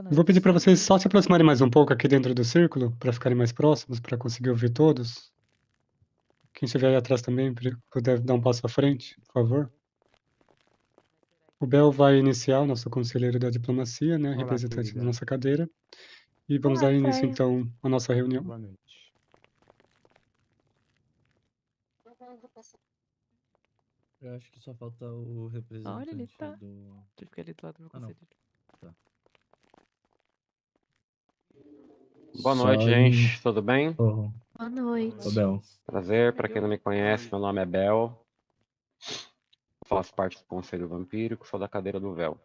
Eu vou pedir para vocês só se aproximarem mais um pouco aqui dentro do círculo, para ficarem mais próximos, para conseguir ouvir todos. Quem estiver aí atrás também, puder dar um passo à frente, por favor. O Bel vai iniciar, o nosso conselheiro da diplomacia, né, Olá, representante da querida. nossa cadeira. E vamos Olá, dar início, Fraia. então, à nossa reunião. Boa noite. Eu acho que só falta o representante Olha, ele tá. do. Deixa eu ficar ali do lado do meu Ah, não. conselheiro. Boa Só noite, em- gente. Tudo bem? Ô, Boa noite. ô, Bel. Prazer. Para quem não me conhece, meu nome é Bel. Faço parte do Conselho Vampírico, sou da cadeira do Véu.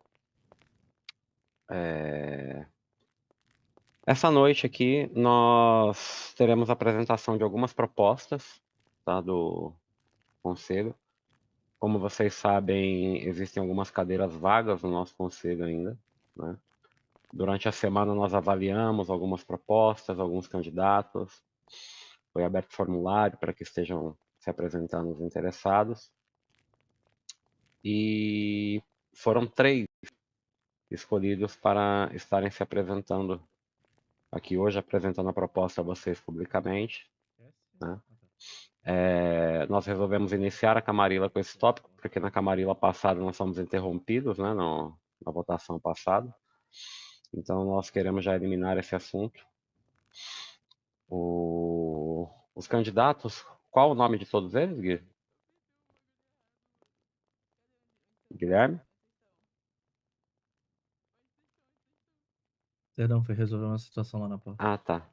Essa noite aqui nós teremos a apresentação de algumas propostas, tá, do Conselho. Como vocês sabem, existem algumas cadeiras vagas no nosso Conselho ainda, né? Durante a semana nós avaliamos algumas propostas, alguns candidatos. Foi aberto formulário para que estejam se apresentando os interessados. E foram 3 escolhidos para estarem se apresentando aqui hoje, apresentando a proposta a vocês publicamente, né? Nós resolvemos iniciar a Camarilla com esse tópico, porque na Camarilla passada nós fomos interrompidos, né, na votação passada. Então nós queremos já eliminar esse assunto. Os candidatos, qual o nome de todos eles, Gui? Guilherme? Perdão, foi resolver uma situação lá na porta. Ah, tá.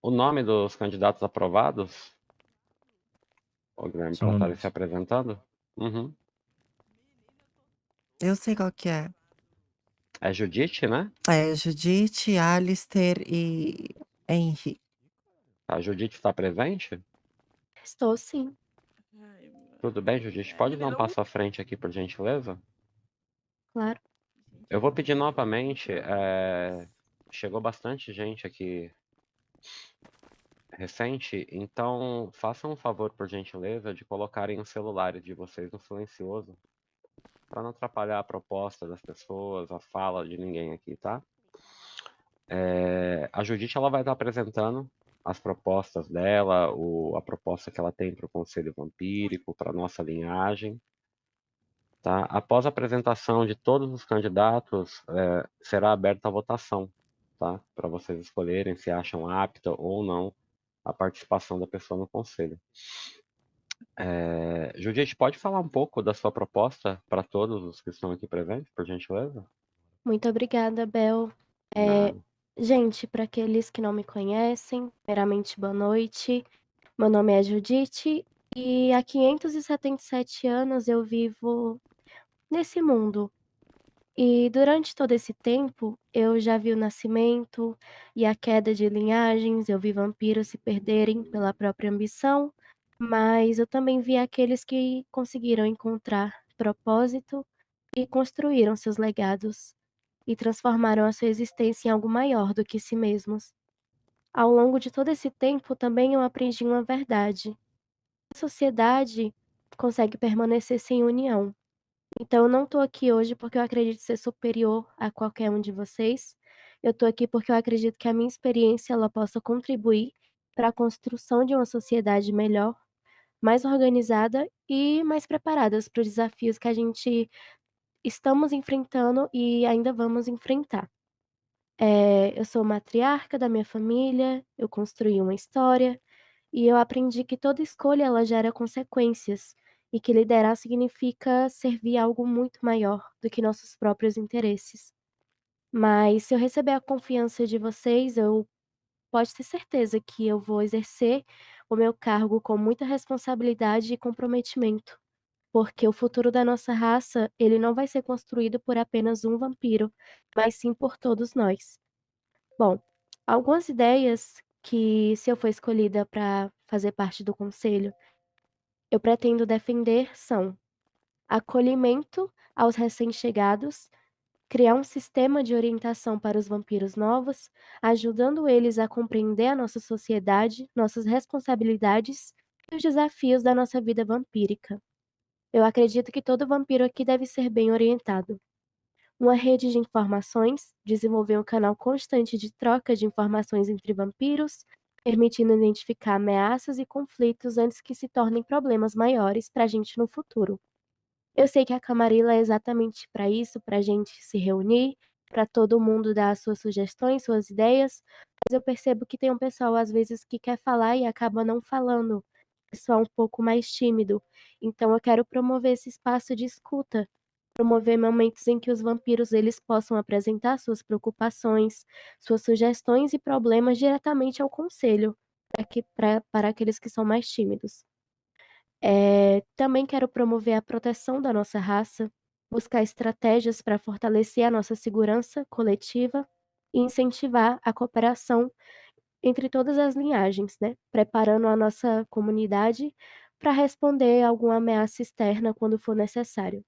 O nome dos candidatos aprovados, ô Guilherme, Só um para estarem momento. se apresentando? Uhum. Eu sei qual que é. É Judite, né? É Judite, Alistair e Henry. A Judite está presente? Estou sim. Tudo bem, Judite? Pode dar um passo à frente aqui, por gentileza? Claro. Eu vou pedir novamente, chegou bastante gente aqui recente, então façam um favor, por gentileza, de colocarem os celulares de vocês no silencioso, para não atrapalhar a proposta das pessoas, a fala de ninguém aqui, tá? A Judite ela vai estar apresentando as propostas dela, a proposta que ela tem para o Conselho Vampírico, para a nossa linhagem. Tá? Após a apresentação de todos os candidatos, será aberta a votação, tá? Para vocês escolherem se acham apta ou não a participação da pessoa no Conselho. Judite, pode falar um pouco da sua proposta para todos os que estão aqui presentes, por gentileza? Muito obrigada, Bel. Nada. Gente, para aqueles que não me conhecem, primeiramente, boa noite. Meu nome é Judite e há 577 anos eu vivo nesse mundo. E durante todo esse tempo, eu já vi o nascimento e a queda de linhagens, eu vi vampiros se perderem pela própria ambição, mas eu também vi aqueles que conseguiram encontrar propósito e construíram seus legados e transformaram a sua existência em algo maior do que si mesmos. Ao longo de todo esse tempo, também eu aprendi uma verdade: a sociedade consegue permanecer sem união. Então eu não tô aqui hoje porque eu acredito ser superior a qualquer um de vocês. Eu tô aqui porque eu acredito que a minha experiência ela possa contribuir para a construção de uma sociedade melhor, mais organizada e mais preparadas para os desafios que a gente estamos enfrentando e ainda vamos enfrentar. Eu sou matriarca da minha família, eu construí uma história e eu aprendi que toda escolha ela gera consequências e que liderar significa servir algo muito maior do que nossos próprios interesses. Mas se eu receber a confiança de vocês, eu pode ter certeza que eu vou exercer o meu cargo com muita responsabilidade e comprometimento, porque o futuro da nossa raça, ele não vai ser construído por apenas um vampiro, mas sim por todos nós. Bom, algumas ideias que, se eu for escolhida para fazer parte do conselho, eu pretendo defender são acolhimento aos recém-chegados, criar um sistema de orientação para os vampiros novos, ajudando eles a compreender a nossa sociedade, nossas responsabilidades e os desafios da nossa vida vampírica. Eu acredito que todo vampiro aqui deve ser bem orientado. uma rede de informações, desenvolver um canal constante de troca de informações entre vampiros, permitindo identificar ameaças e conflitos antes que se tornem problemas maiores para a gente no futuro. Eu sei que a Camarilla é exatamente para isso, para a gente se reunir, para todo mundo dar suas sugestões, suas ideias, mas eu percebo que tem um pessoal, às vezes, que quer falar e acaba não falando, pessoal um pouco mais tímido. Então eu quero promover esse espaço de escuta, promover momentos em que os vampiros eles possam apresentar suas preocupações, suas sugestões e problemas diretamente ao conselho, para aqueles que são mais tímidos. Também quero promover a proteção da nossa raça, buscar estratégias para fortalecer a nossa segurança coletiva e incentivar a cooperação entre todas as linhagens, né, preparando a nossa comunidade para responder a alguma ameaça externa quando for necessário.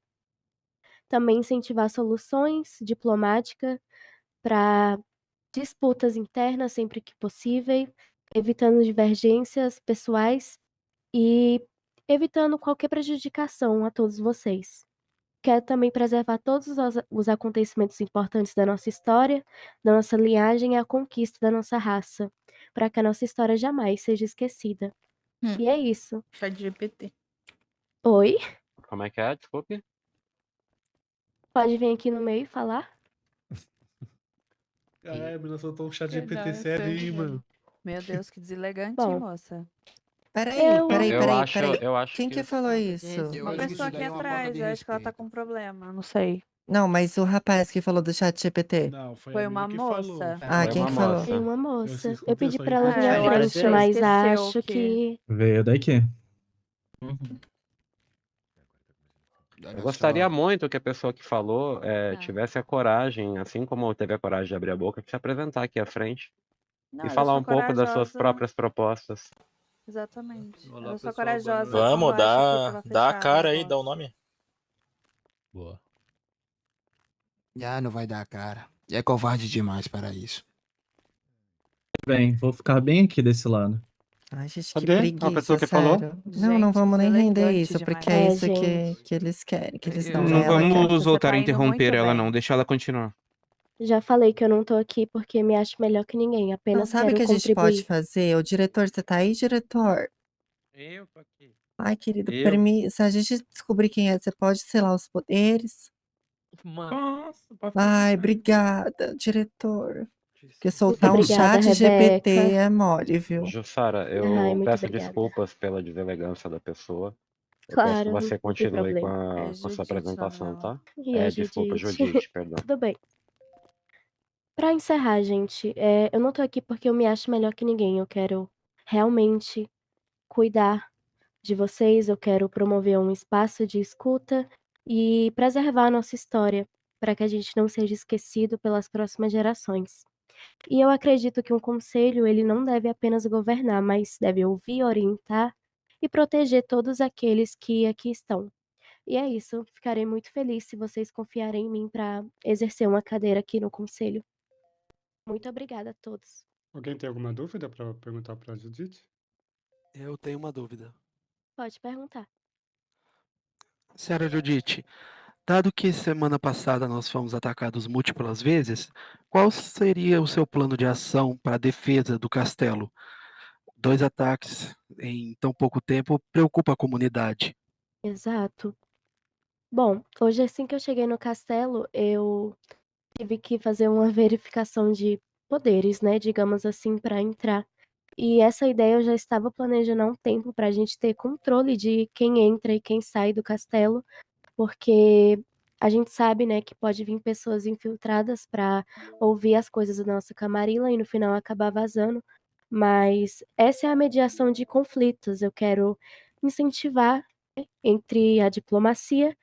Também incentivar soluções diplomáticas para disputas internas sempre que possível, evitando divergências pessoais e evitando qualquer prejudicação a todos vocês. Quero também preservar todos os acontecimentos importantes da nossa história, da nossa linhagem e a conquista da nossa raça, para que a nossa história jamais seja esquecida. E é isso. ChatGPT. Oi? Como é que é? Desculpe. Pode vir aqui no meio e falar? Caralho, a menina soltou um chat Não, GPT eu tô sério aí, rindo. mano. Meu Deus, que deselegante, hein, Bom, moça? Peraí, eu... peraí, Eu peraí, acho, peraí. eu acho Quem que falou Nada isso? disso. Eu Uma acho que pessoa isso aqui daí é uma falta atrás, de eu acho que ela tá respeito. com problema, não sei. Não, mas o rapaz que falou do chat GPT. Não, foi Foi a uma mina que falou. moça. Ah, Foi quem uma que falou? Tem moça. uma Eu moça. escutei Eu pedi só para ela vir à eu acho frente, que ela mas esqueceu acho que... Veio daqui. Eu Olha gostaria só. muito que a pessoa que falou Tá. tivesse a coragem, assim como teve a coragem de abrir a boca, de se apresentar aqui à frente Não, e eu falar sou um pouco das suas corajosa. próprias propostas. Exatamente. Olá, Eu sou pessoal, boa corajosa noite. quando Vamos, acho que tava dá a fechada cara a aí, dá o voz. nome. Boa. Não vai dar cara. É covarde demais para isso. Bem, vou ficar bem aqui desse lado. Ai, gente, que Cadê a preguiça, pessoa que falou? sério. Não, não Gente, vamos nem render deselegante isso, porque demais. é isso gente. que eles querem, que eles não, Eu- né? Não Ela quer. vamos Você voltar tá a indo interromper muito ela, bem. não. Deixa ela continuar. Já falei que eu não tô aqui porque me acho melhor que ninguém, Não, apenas sabe o quero que a gente pode contribuir. fazer? O diretor, você tá aí, diretor? Eu tô aqui. Ai, querido, Eu? se a gente descobrir quem é, você pode selar os poderes? Posso, pode ficar à Ai, vontade. obrigada, diretor. Porque Muito soltar um obrigada, chat GPT Rebeca. é mole, viu? Jussara, Ai, eu muito peço obrigada. desculpas pela deselegância da pessoa. Eu peço que Claro, você não tem continue com problema. É a sua Judite o nome apresentação, dela. tá? E a Desculpa, Judite. Judite, perdão. Tudo bem. Pra encerrar, gente, eu não tô aqui porque eu me acho melhor que ninguém. Eu quero realmente cuidar de vocês, eu quero promover um espaço de escuta e preservar a nossa história, para que a gente não seja esquecido pelas próximas gerações. E eu acredito que um conselho, ele não deve apenas governar, mas deve ouvir, orientar e proteger todos aqueles que aqui estão. E é isso, ficarei muito feliz se vocês confiarem em mim para exercer uma cadeira aqui no conselho. Muito obrigada a todos. Alguém tem alguma dúvida para perguntar para a Judite? Eu tenho uma dúvida. Pode perguntar. Senhora Judite, dado que semana passada nós fomos atacados múltiplas vezes, qual seria o seu plano de ação para a defesa do castelo? 2 ataques em tão pouco tempo preocupa a comunidade. Exato. Bom, hoje assim que eu cheguei no castelo, eu tive que fazer uma verificação de poderes, né, digamos assim, para entrar. E essa ideia eu já estava planejando há um tempo para a gente ter controle de quem entra e quem sai do castelo, porque a gente sabe, né, que pode vir pessoas infiltradas para ouvir as coisas da nossa camarilla e no final acabar vazando. Mas essa é a mediação de conflitos. Eu quero incentivar, né, entre a diplomacia,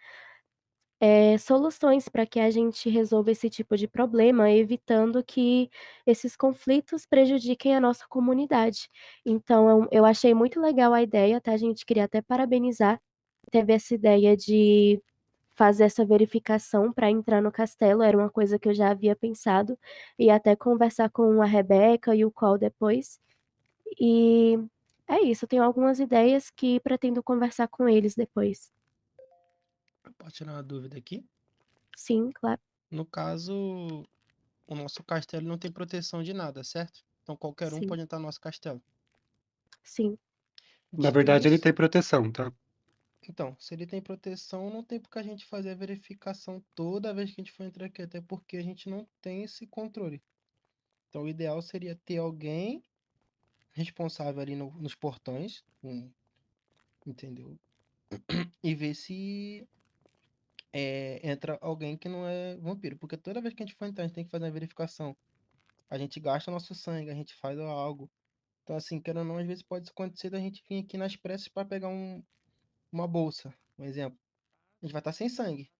soluções para que a gente resolva esse tipo de problema, evitando que esses conflitos prejudiquem a nossa comunidade. Então, eu achei muito legal a ideia, tá, gente? Queria até parabenizar. Teve essa ideia de fazer essa verificação para entrar no castelo, era uma coisa que eu já havia pensado, e até conversar com a Rebeca e o Cole depois. E é isso, eu tenho algumas ideias que pretendo conversar com eles depois. Pode tirar uma dúvida aqui? Sim, claro. No caso, o nosso castelo não tem proteção de nada, certo? Então qualquer um Sim, pode entrar no nosso castelo. sim. Na Dito verdade, ele isso, tem proteção, tá? então, se ele tem proteção, não tem por que a gente fazer a verificação toda vez que a gente for entrar aqui, até porque a gente não tem esse controle. Então, o ideal seria ter alguém responsável ali nos portões, entendeu? E ver se entra alguém que não é vampiro. Porque toda vez que a gente for entrar, a gente tem que fazer uma verificação. A gente gasta nosso sangue, a gente faz algo. Então, assim, querendo ou não, às vezes pode acontecer da gente vir aqui nas pressas para pegar uma bolsa, um exemplo. A gente vai estar sem sangue.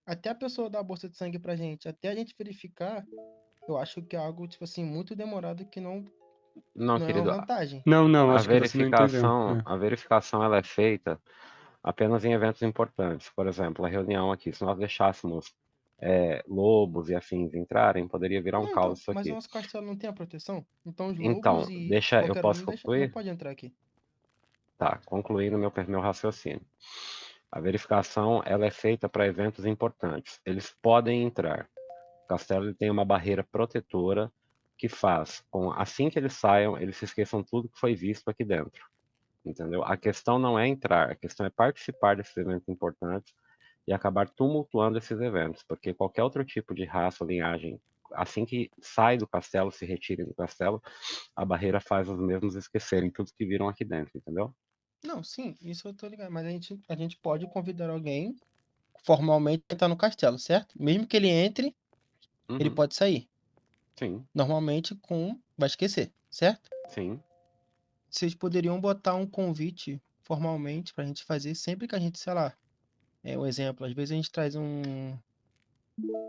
Até a pessoa dar a bolsa de sangue pra gente, até a gente verificar, eu acho que é algo, tipo assim, muito demorado que Não, não é uma querido, vantagem. Não, a acho que você não entendeu. verificação, a verificação ela é feita apenas em eventos importantes. Por exemplo, a reunião aqui, se nós deixássemos lobos e afins entrarem, poderia virar um Não, caos então, isso mas o aqui. nosso castelo não tem a proteção? Então os lobos Então, e eu qualquer um posso não concluir? pode entrar aqui. Tá, concluindo meu raciocínio. A verificação ela é feita para eventos importantes. Eles podem entrar. O castelo ele tem uma barreira protetora que faz com assim que eles saiam, eles se esqueçam tudo que foi visto aqui dentro. Entendeu? A questão não é entrar, a questão é participar desses eventos importantes e acabar tumultuando esses eventos, porque qualquer outro tipo de raça ou linhagem, assim que sai do castelo, se retirem do castelo, a barreira faz os mesmos esquecerem tudo que viram aqui dentro, entendeu? Não, sim, isso eu tô ligado, mas a gente pode convidar alguém formalmente a entrar no castelo, certo? Mesmo que ele entre, ele Uhum. pode sair. Sim, Normalmente vai esquecer, certo? sim. Vocês poderiam botar um convite formalmente pra gente fazer sempre que a gente, sei lá, um exemplo, às vezes a gente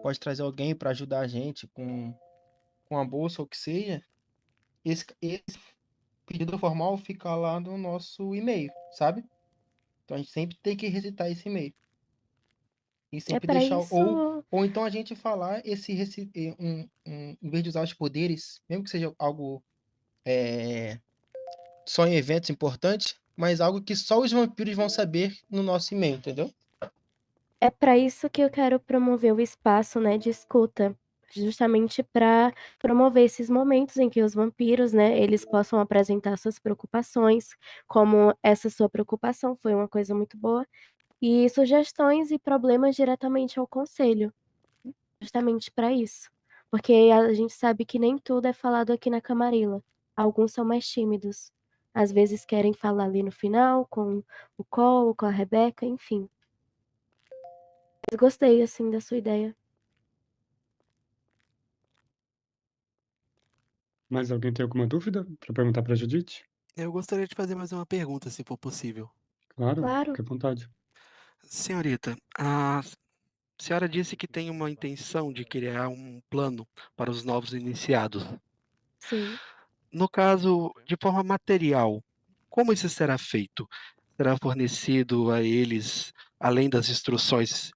pode trazer alguém pra ajudar a gente com a bolsa ou o que seja. Esse pedido formal fica lá no nosso e-mail, sabe? Então a gente sempre tem que recitar esse e-mail. E É sempre para deixar. isso. Ou então a gente falar em vez de usar os poderes, mesmo que seja algo só em eventos importantes, mas algo que só os vampiros vão saber no nosso e-mail, entendeu? É para isso que eu quero promover o espaço, né, de escuta, justamente para promover esses momentos em que os vampiros, né, eles possam apresentar suas preocupações, como essa sua preocupação foi uma coisa muito boa, e sugestões e problemas diretamente ao conselho, justamente para isso. Porque a gente sabe que nem tudo é falado aqui na Camarilla. Alguns são mais tímidos. Às vezes querem falar ali no final com o Cole, com a Rebeca, enfim. Mas gostei, assim, da sua ideia. Mais alguém tem alguma dúvida para perguntar para Judite? Eu gostaria de fazer mais uma pergunta, se for possível. Claro, Claro, fique à vontade. Senhorita, a senhora disse que tem uma intenção de criar um plano para os novos iniciados. sim. No caso, de forma material, como isso será feito? Será fornecido a eles, além das instruções,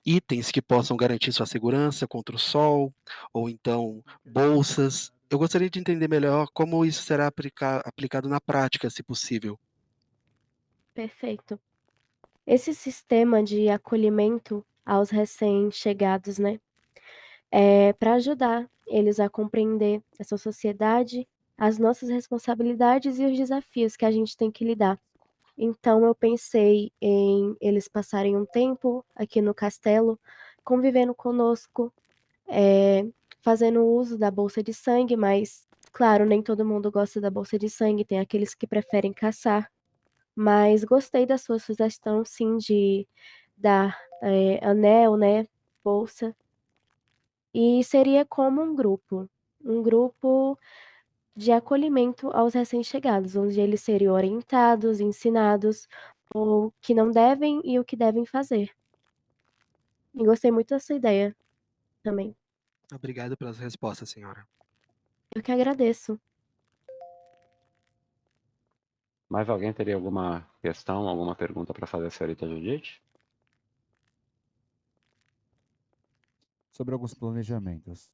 itens que possam garantir sua segurança contra o sol, ou então bolsas? Eu gostaria de entender melhor como isso será aplicado na prática, se possível. Perfeito. Esse sistema de acolhimento aos recém-chegados, né, é para ajudar eles a compreender essa sociedade, as nossas responsabilidades e os desafios que a gente tem que lidar. Então eu pensei em eles passarem um tempo aqui no castelo, convivendo conosco, fazendo uso da bolsa de sangue, mas, claro, nem todo mundo gosta da bolsa de sangue, tem aqueles que preferem caçar. Mas gostei da sua sugestão, sim, de dar, anel, né, bolsa. E seria como um grupo de acolhimento aos recém-chegados, onde eles seriam orientados, ensinados o que não devem e o que devem fazer. E gostei muito dessa ideia também. Obrigado pelas respostas, senhora. Eu que agradeço. Mais alguém teria alguma questão, alguma pergunta para fazer a senhorita Judite? Sobre alguns planejamentos.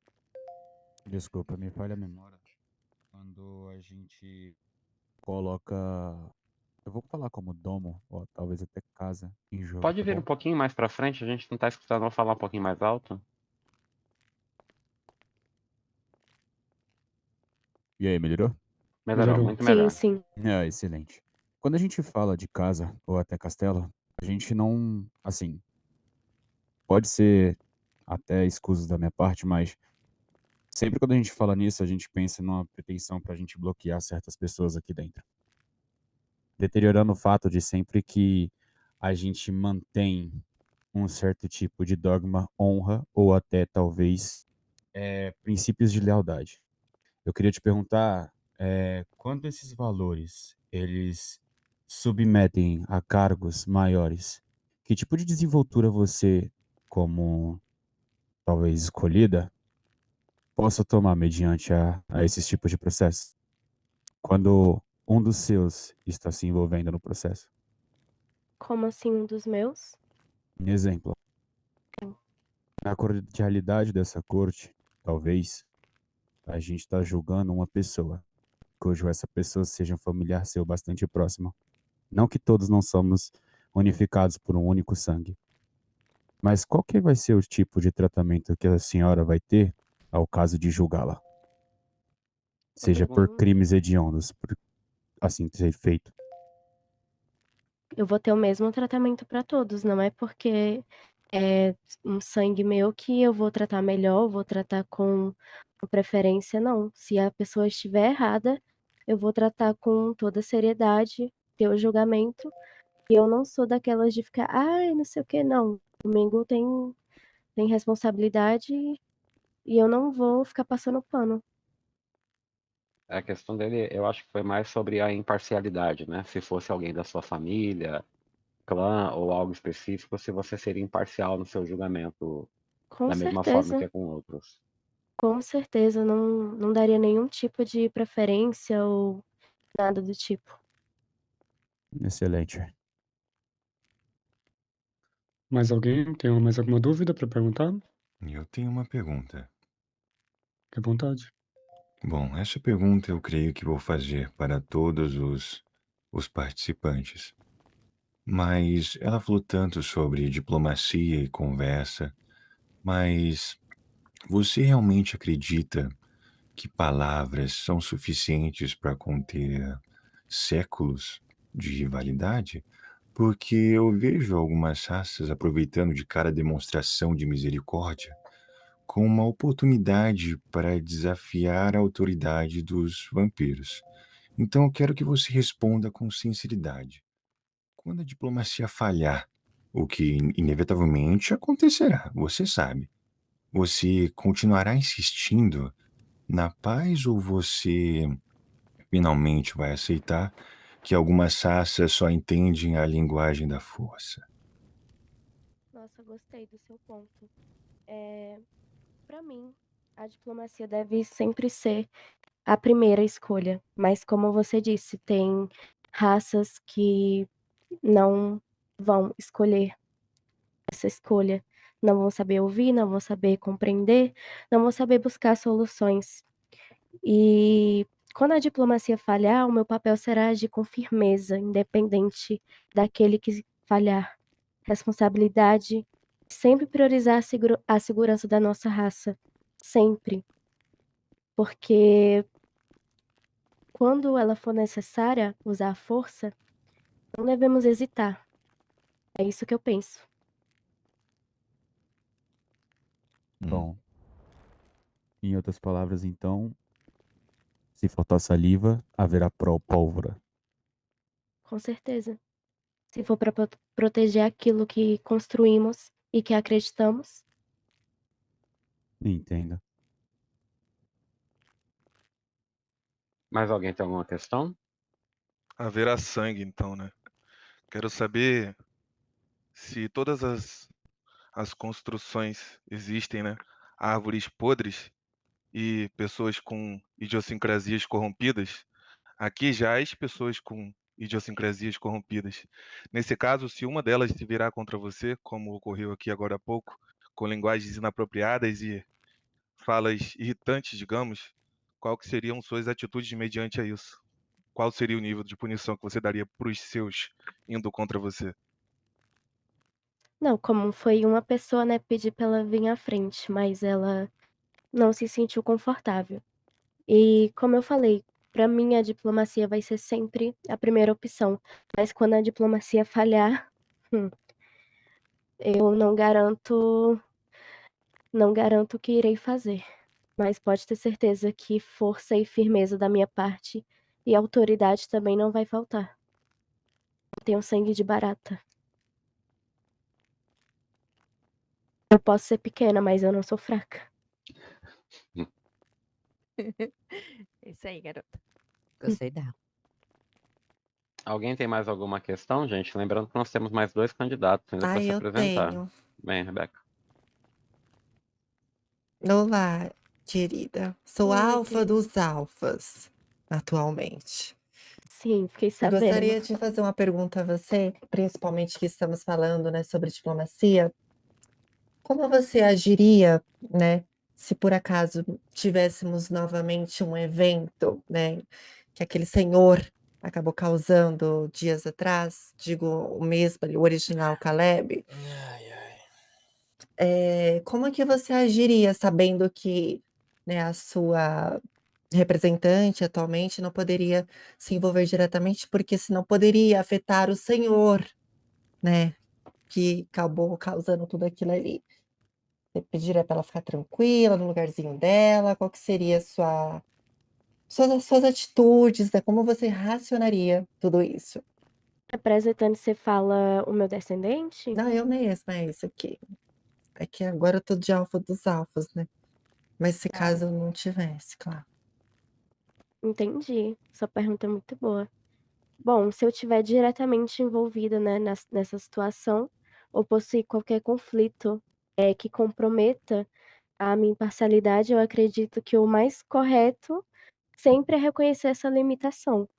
Desculpa, me falha a memória. Quando a gente coloca. Eu vou falar como domo, ou talvez até casa, em jogo, Pode tá vir um bom? pouquinho mais para frente, a gente não está escutando, vou falar um pouquinho mais alto. E aí, melhorou? Melhorou, Melhorou. muito Sim, melhor. sim. É, excelente. Quando a gente fala de casa ou até castelo, a gente não, assim, pode ser até escuso da minha parte, mas sempre quando a gente fala nisso, a gente pensa numa pretensão pra gente bloquear certas pessoas aqui dentro. Deteriorando o fato de sempre que a gente mantém um certo tipo de dogma, honra ou até talvez princípios de lealdade. Eu queria te perguntar, quando esses valores eles submetem a cargos maiores, que tipo de desenvoltura você, como talvez escolhida, possa tomar mediante a esses tipos de processos? Quando um dos seus está se envolvendo no processo. Como assim um dos meus? Exemplo, na cordialidade dessa corte, talvez a gente está julgando uma pessoa, cujo essa pessoa seja um familiar seu bastante próximo. Não que todos não somos unificados por um único sangue. Mas qual que vai ser o tipo de tratamento que a senhora vai ter ao caso de julgá-la? Seja por crimes hediondos, por assim ser feito. Eu vou ter o mesmo tratamento para todos, não é porque é um sangue meu que eu vou tratar melhor, vou tratar com preferência, não. Se a pessoa estiver errada, eu vou tratar com toda seriedade, ter o julgamento, e eu não sou daquelas de ficar, ai, não sei o que, não. Domingo tem responsabilidade e eu não vou ficar passando pano. A questão dele, eu acho que foi mais sobre a imparcialidade, né? Se fosse alguém da sua família, clã ou algo específico, se você seria imparcial no seu julgamento Com da mesma forma que certeza. é com outros. Com certeza, não daria nenhum tipo de preferência ou nada do tipo. Excelente. Mais alguém? Tem mais alguma dúvida para perguntar? Eu tenho uma pergunta. Fique à vontade. Bom, essa pergunta eu creio que vou fazer para todos os participantes. Mas ela falou tanto sobre diplomacia e conversa, mas você realmente acredita que palavras são suficientes para conter séculos de rivalidade? Porque eu vejo algumas raças aproveitando de cada demonstração de misericórdia com uma oportunidade para desafiar a autoridade dos vampiros. Então eu quero que você responda com sinceridade. Quando a diplomacia falhar, o que inevitavelmente acontecerá, você sabe, você continuará insistindo na paz ou você finalmente vai aceitar que algumas raças só entendem a linguagem da força? Nossa, gostei do seu ponto. Para mim, a diplomacia deve sempre ser a primeira escolha, mas como você disse, tem raças que não vão escolher essa escolha, não vão saber ouvir, não vão saber compreender, não vão saber buscar soluções. E quando a diplomacia falhar, o meu papel será agir com firmeza, independente daquele que falhar. Responsabilidade, sempre priorizar a segurança da nossa raça, sempre. Porque quando ela for necessária usar a força, não devemos hesitar. É isso que eu penso. Bom, em outras palavras, então, se faltar saliva, haverá pólvora. Com certeza. Se for para proteger aquilo que construímos e que acreditamos, Entenda. Mais alguém tem alguma questão? Haverá sangue, então, né? Quero saber se todas as construções existem, né? Árvores podres e pessoas com idiosincrasias corrompidas. Aqui jaz pessoas com idiosincrasias corrompidas. Nesse caso, se uma delas se virar contra você, como ocorreu aqui agora há pouco, com linguagens inapropriadas e falas irritantes, digamos, qual que seriam suas atitudes mediante a isso? Qual seria o nível de punição que você daria para os seus indo contra você? não, como foi uma pessoa, né, pedir pra ela vir à frente, mas ela não se sentiu confortável. E como eu falei, para mim a diplomacia vai ser sempre a primeira opção. Mas quando a diplomacia falhar, eu não garanto o que irei fazer. Mas pode ter certeza que força e firmeza da minha parte e autoridade também não vai faltar. Eu tenho sangue de barata. Eu posso ser pequena, mas eu não sou fraca. Isso aí, garota. Gostei dela. Alguém tem mais alguma questão, gente? Lembrando que nós temos mais 2 candidatos ainda para Ah, se eu apresentar. tenho. Bem, Rebeca. Olá, querida. Sou a Oi, alfa querida. dos alfas, atualmente. Sim, fiquei Eu sabendo. gostaria de fazer uma pergunta a você, principalmente que estamos falando, né, sobre diplomacia. Como você agiria, né, se por acaso tivéssemos novamente um evento, né, que aquele senhor acabou causando dias atrás, digo o mesmo ali, o original Caleb? Como é que você agiria sabendo que, né, a sua representante atualmente não poderia se envolver diretamente, porque senão poderia afetar o senhor, né, que acabou causando tudo aquilo ali? Você pediria para ela ficar tranquila no lugarzinho dela? Qual que seria a suas atitudes, né, como você racionaria tudo isso? Representante, você fala o meu descendente? Não, eu mesma, é isso aqui. É que agora eu tô de alfa dos alfas, né, mas se Tá. caso eu não tivesse, claro. Entendi. Sua pergunta é muito boa. Bom, se eu estiver diretamente envolvida, né, nessa situação, ou possuir qualquer conflito que comprometa a minha imparcialidade, eu acredito que o mais correto sempre é reconhecer essa limitação.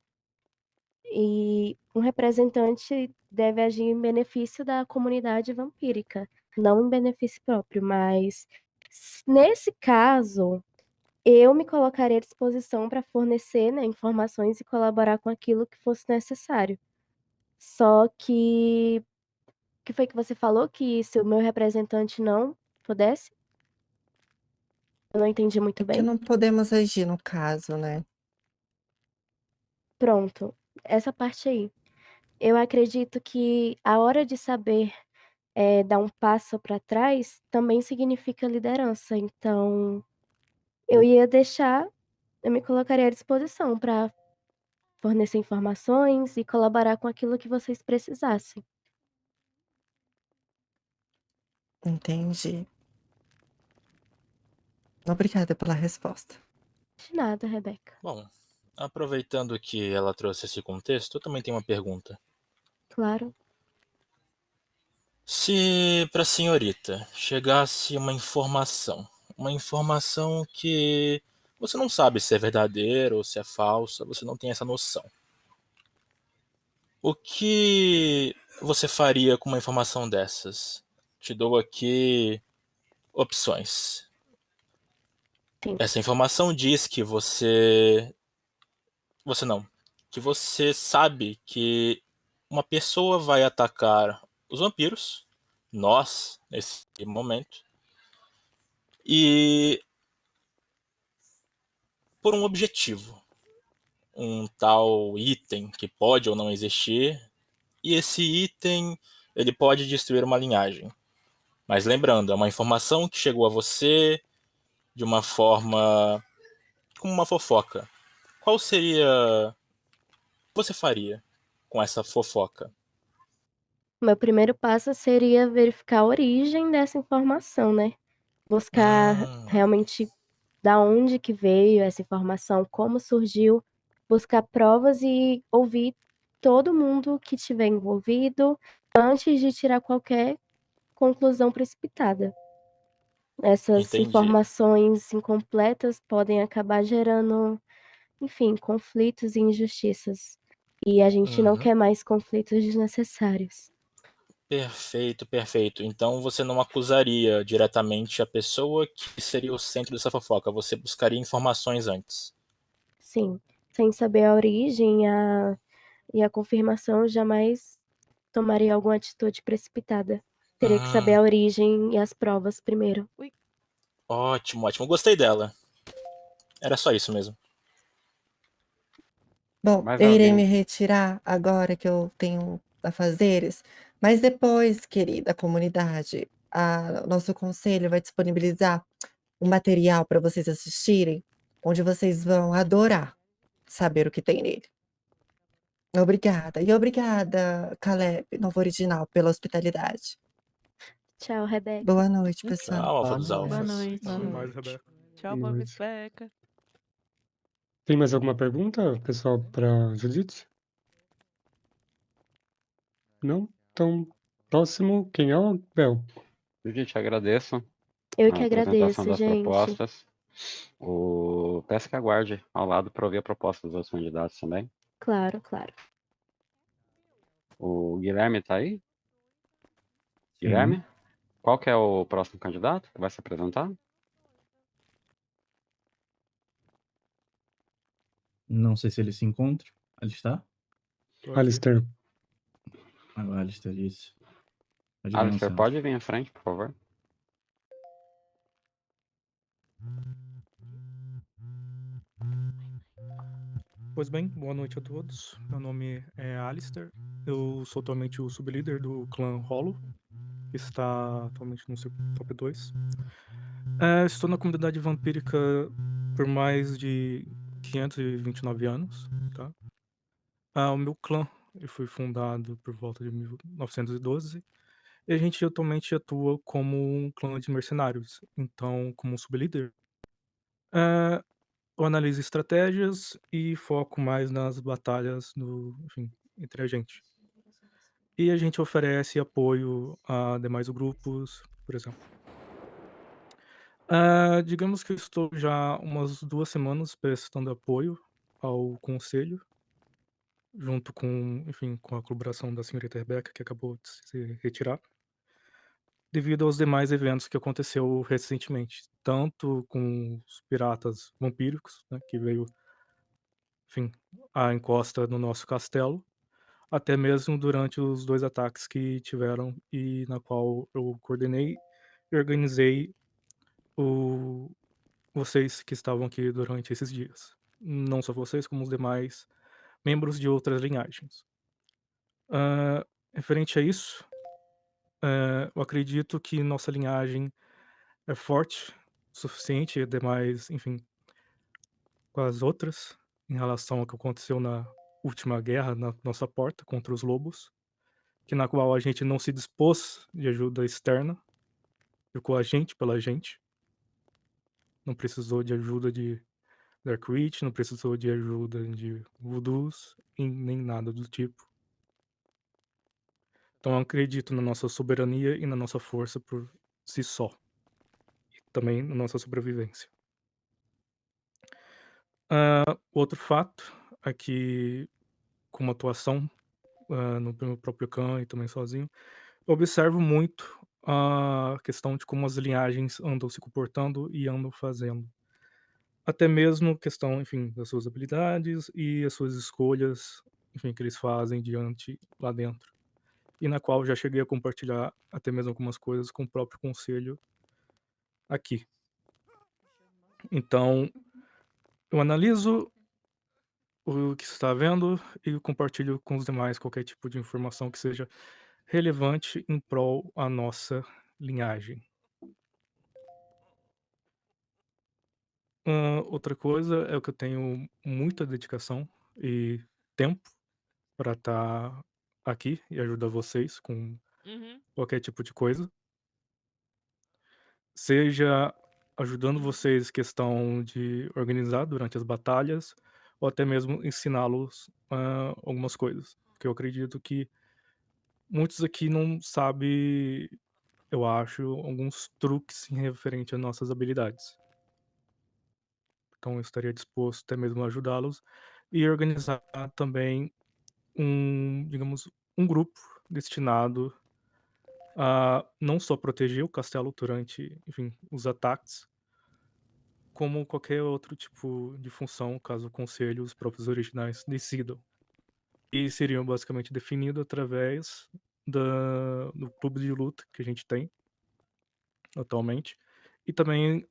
E um representante deve agir em benefício da comunidade vampírica, não em benefício próprio. Mas, nesse caso, eu me colocaria à disposição para fornecer, né, informações e colaborar com aquilo que fosse necessário. Só que o que foi que você falou? Que se o meu representante não pudesse? Eu não entendi muito É que bem. não podemos agir no caso, né. Pronto, essa parte aí. Eu acredito que a hora de saber, dar um passo para trás também significa liderança, então eu me colocaria à disposição para fornecer informações e colaborar com aquilo que vocês precisassem. Entendi. Obrigada pela resposta. De nada, Rebeca. Bom, aproveitando que ela trouxe esse contexto, eu também tenho uma pergunta. Claro. Se para a senhorita chegasse uma informação que você não sabe se é verdadeira ou se é falsa, você não tem essa noção. O que você faria com uma informação dessas? Te dou aqui opções. Sim. Essa informação diz que você não, que você sabe que uma pessoa vai atacar os vampiros, nós, nesse momento, e por um objetivo, um tal item que pode ou não existir, e esse item ele pode destruir uma linhagem. Mas lembrando, é uma informação que chegou a você de uma forma como uma fofoca. Qual seria o que você faria com essa fofoca? Meu primeiro passo seria verificar a origem dessa informação, né? Buscar realmente da onde que veio essa informação, como surgiu, buscar provas e ouvir todo mundo que estiver envolvido antes de tirar qualquer conclusão precipitada. Essas Entendi. informações incompletas podem acabar gerando, enfim, conflitos e injustiças. E a gente não quer mais conflitos desnecessários. Perfeito, perfeito. Então você não acusaria diretamente a pessoa que seria o centro dessa fofoca, você buscaria informações antes. Sim, sem saber a origem e a confirmação, jamais tomaria alguma atitude precipitada. Teria que saber a origem e as provas primeiro. Ótimo, ótimo. Gostei dela. Era só isso mesmo. Bom, Mais eu irei me alguém? retirar agora que eu tenho afazeres, mas depois, querida comunidade, o nosso conselho vai disponibilizar um material para vocês assistirem, onde vocês vão adorar saber o que tem nele. Obrigada. E obrigada, Caleb, Novo Original, pela hospitalidade. Tchau, Rebeca. Boa noite, pessoal. Tchau, Alfa Boa dos noite. Boa Alfas. noite. Boa Boa noite. noite. Tchau, Boa Babis noite. Beca. Tem mais alguma pergunta, pessoal, para Judite? Não? Então, próximo, quem é o Bel? Judite, agradeço Eu a que apresentação agradeço, das gente. propostas. Peço que aguarde ao lado para ouvir a proposta dos outros candidatos também. Claro, claro. O Guilherme tá aí? Sim. Guilherme? Qual que é o próximo candidato que vai se apresentar? Não sei se ele se encontra. Ali está? Alistair. Ah, o Alistair, isso. Pode vir ao Alistair, centro. pode vir à frente, por favor. Pois bem, boa noite a todos. Meu nome é Alistair. Eu sou atualmente o sublíder do clã Hollow, que está atualmente no seu top 2. Estou na comunidade vampírica por mais de 529 anos, tá? O meu clã ele foi fundado por volta de 1912 e a gente atualmente atua como um clã de mercenários. Então, como sublíder, eu analiso estratégias e foco mais nas batalhas enfim, entre a gente. E a gente oferece apoio a demais grupos, por exemplo. Digamos que eu estou já umas 2 semanas prestando apoio ao conselho, junto com, enfim, com a colaboração da senhorita Rebeca, que acabou de se retirar, devido aos demais eventos que aconteceu recentemente, tanto com os piratas vampíricos, né, que veio, enfim, à encosta no nosso castelo, até mesmo durante os 2 ataques que tiveram e na qual eu coordenei e organizei vocês que estavam aqui durante esses dias. Não só vocês, como os demais membros de outras linhagens. Referente a isso, eu acredito que nossa linhagem é forte o suficiente, demais, enfim, com as outras, em relação ao que aconteceu na última guerra na nossa porta contra os lobos, que na qual a gente não se dispôs de ajuda externa, ficou a gente pela gente. Não precisou de ajuda de Dark Witch, não precisou de ajuda de voodoos e nem nada do tipo. Então eu acredito na nossa soberania e na nossa força por si só. E também na nossa sobrevivência. Outro fato é que, como atuação no meu próprio clã e também sozinho, eu observo muito a questão de como as linhagens andam se comportando e andam fazendo. Até mesmo questão, enfim, das suas habilidades e as suas escolhas, enfim, que eles fazem diante lá dentro. E na qual já cheguei a compartilhar até mesmo algumas coisas com o próprio conselho aqui. Então, eu analiso o que você está vendo e compartilho com os demais qualquer tipo de informação que seja relevante em prol a nossa linhagem. Outra coisa é o que eu tenho muita dedicação e tempo para estar aqui e ajudar vocês com qualquer tipo de coisa. Seja ajudando vocês questão de organizar durante as batalhas, ou até mesmo ensiná-los algumas coisas. Porque eu acredito que muitos aqui não sabem, eu acho, alguns truques em referente às nossas habilidades. Então eu estaria disposto até mesmo a ajudá-los e organizar também digamos, um grupo destinado a não só proteger o castelo durante, enfim, os ataques, como qualquer outro tipo de função, caso o conselho, os próprios originais decidam. E seriam basicamente definidos através do clube de luta que a gente tem atualmente, e também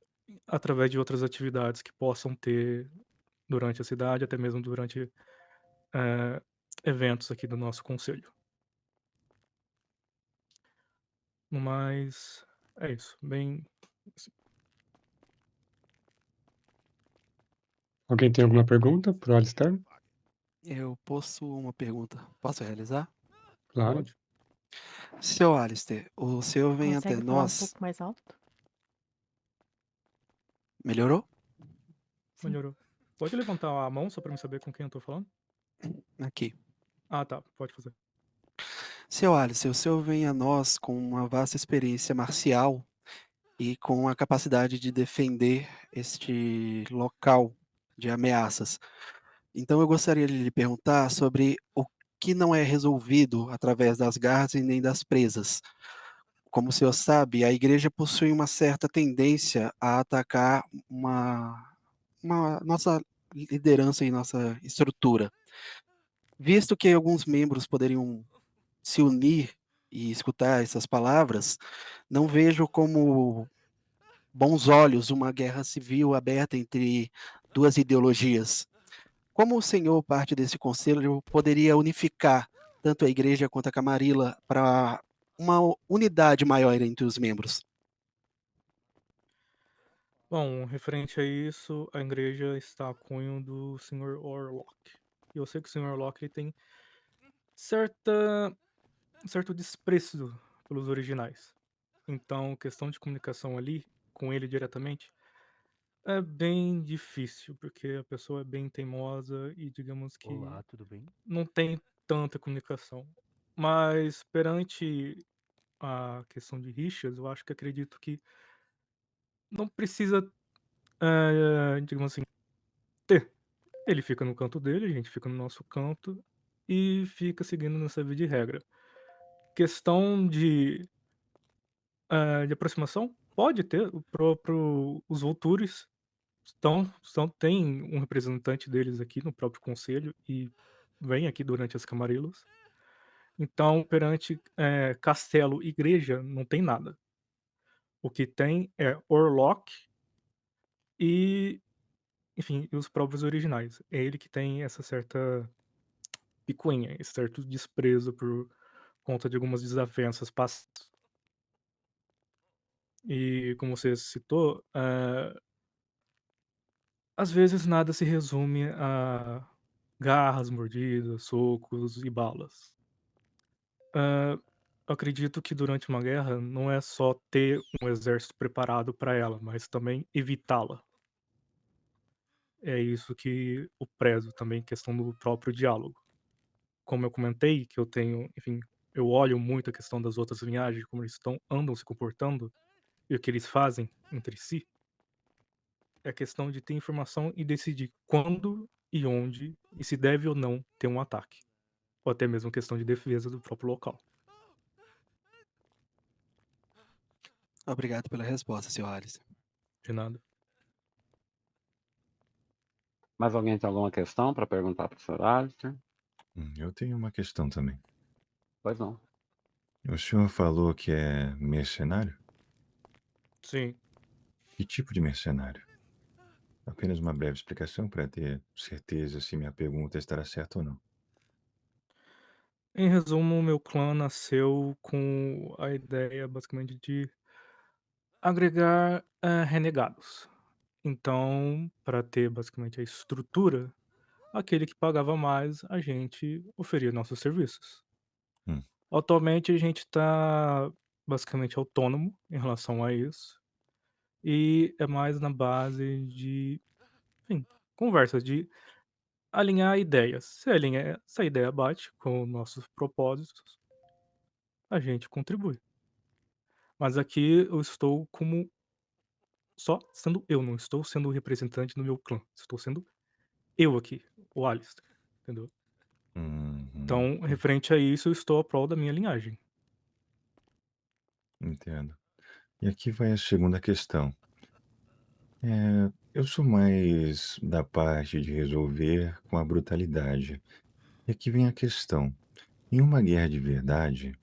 através de outras atividades que possam ter durante a cidade, até mesmo durante eventos aqui do nosso conselho. No mais, é isso. Bem. Alguém tem alguma pergunta pro Alistair? Eu possuo uma pergunta. Posso realizar? Claro. Pode. Seu Alistair, o senhor vem até Consegue falar um nós. pouco mais alto? Melhorou? Sim. Melhorou. Pode levantar a mão só pra eu saber com quem eu tô falando? Aqui. Ah, tá. Pode fazer. Seu Alistair, o senhor vem a nós com uma vasta experiência marcial e com a capacidade de defender este local de ameaças. Então eu gostaria de lhe perguntar sobre o que não é resolvido através das garras e nem das presas. Como o senhor sabe, a igreja possui uma certa tendência a atacar uma nossa liderança e nossa estrutura. Visto que alguns membros poderiam se unir e escutar essas palavras, não vejo como bons olhos uma guerra civil aberta entre duas ideologias. Como o senhor, parte desse conselho, poderia unificar tanto a igreja quanto a Camarilla para uma unidade maior entre os membros? Bom, referente a isso, a igreja está a cunho do Sr. Orlock. E eu sei que o Sr. Orlock ele tem certo desprezo pelos originais. Então, questão de comunicação ali, com ele diretamente, é bem difícil, porque a pessoa é bem teimosa e digamos que Olá, tudo bem? não tem tanta comunicação. Mas perante a questão de rixas, eu acho que acredito que não precisa, digamos assim, ter. Ele fica no canto dele, a gente fica no nosso canto e fica seguindo nossa via de regra. Questão de aproximação, pode ter, o próprio os Voltures tem um representante deles aqui no próprio conselho e vem aqui durante as camarilhas. Então, perante, castelo, igreja, não tem nada. O que tem é Orlock e, enfim, e os próprios originais. É ele que tem essa certa picuinha, esse certo desprezo por conta de algumas desavenças passadas. E como você citou, às vezes nada se resume a garras, mordidas, socos e balas. Eu acredito que durante uma guerra não é só ter um exército preparado para ela, mas também evitá-la. É isso que eu prezo também, questão do próprio diálogo. Como eu comentei, que eu tenho, enfim, eu olho muito a questão das outras linhagens, como eles andam se comportando e o que eles fazem entre si. É questão de ter informação e decidir quando e onde e se deve ou não ter um ataque, ou até mesmo questão de defesa do próprio local. Obrigado pela resposta, seu Alistair. De nada. Mais alguém tem alguma questão para perguntar para o Sr. Alistair? Eu tenho uma questão também. Pois não. O senhor falou que é mercenário? Sim. Que tipo de mercenário? Apenas uma breve explicação para ter certeza se minha pergunta estará certa ou não. Em resumo, o meu clã nasceu com a ideia basicamente de agregar renegados. Então, para ter basicamente a estrutura, aquele que pagava mais, a gente oferia nossos serviços. Atualmente a gente está basicamente autônomo em relação a isso. E é mais na base de, enfim, conversa, de alinhar ideias. Se a ideia bate com nossos propósitos, a gente contribui. Mas aqui eu estou como só sendo eu, não estou sendo o representante do meu clã. Estou sendo eu aqui, o Alistair, entendeu? Então, referente a isso, eu estou a prol da minha linhagem. Entendo. E aqui vai a segunda questão. Eu sou mais da parte de resolver com a brutalidade. E aqui vem a questão. Em uma guerra de verdade,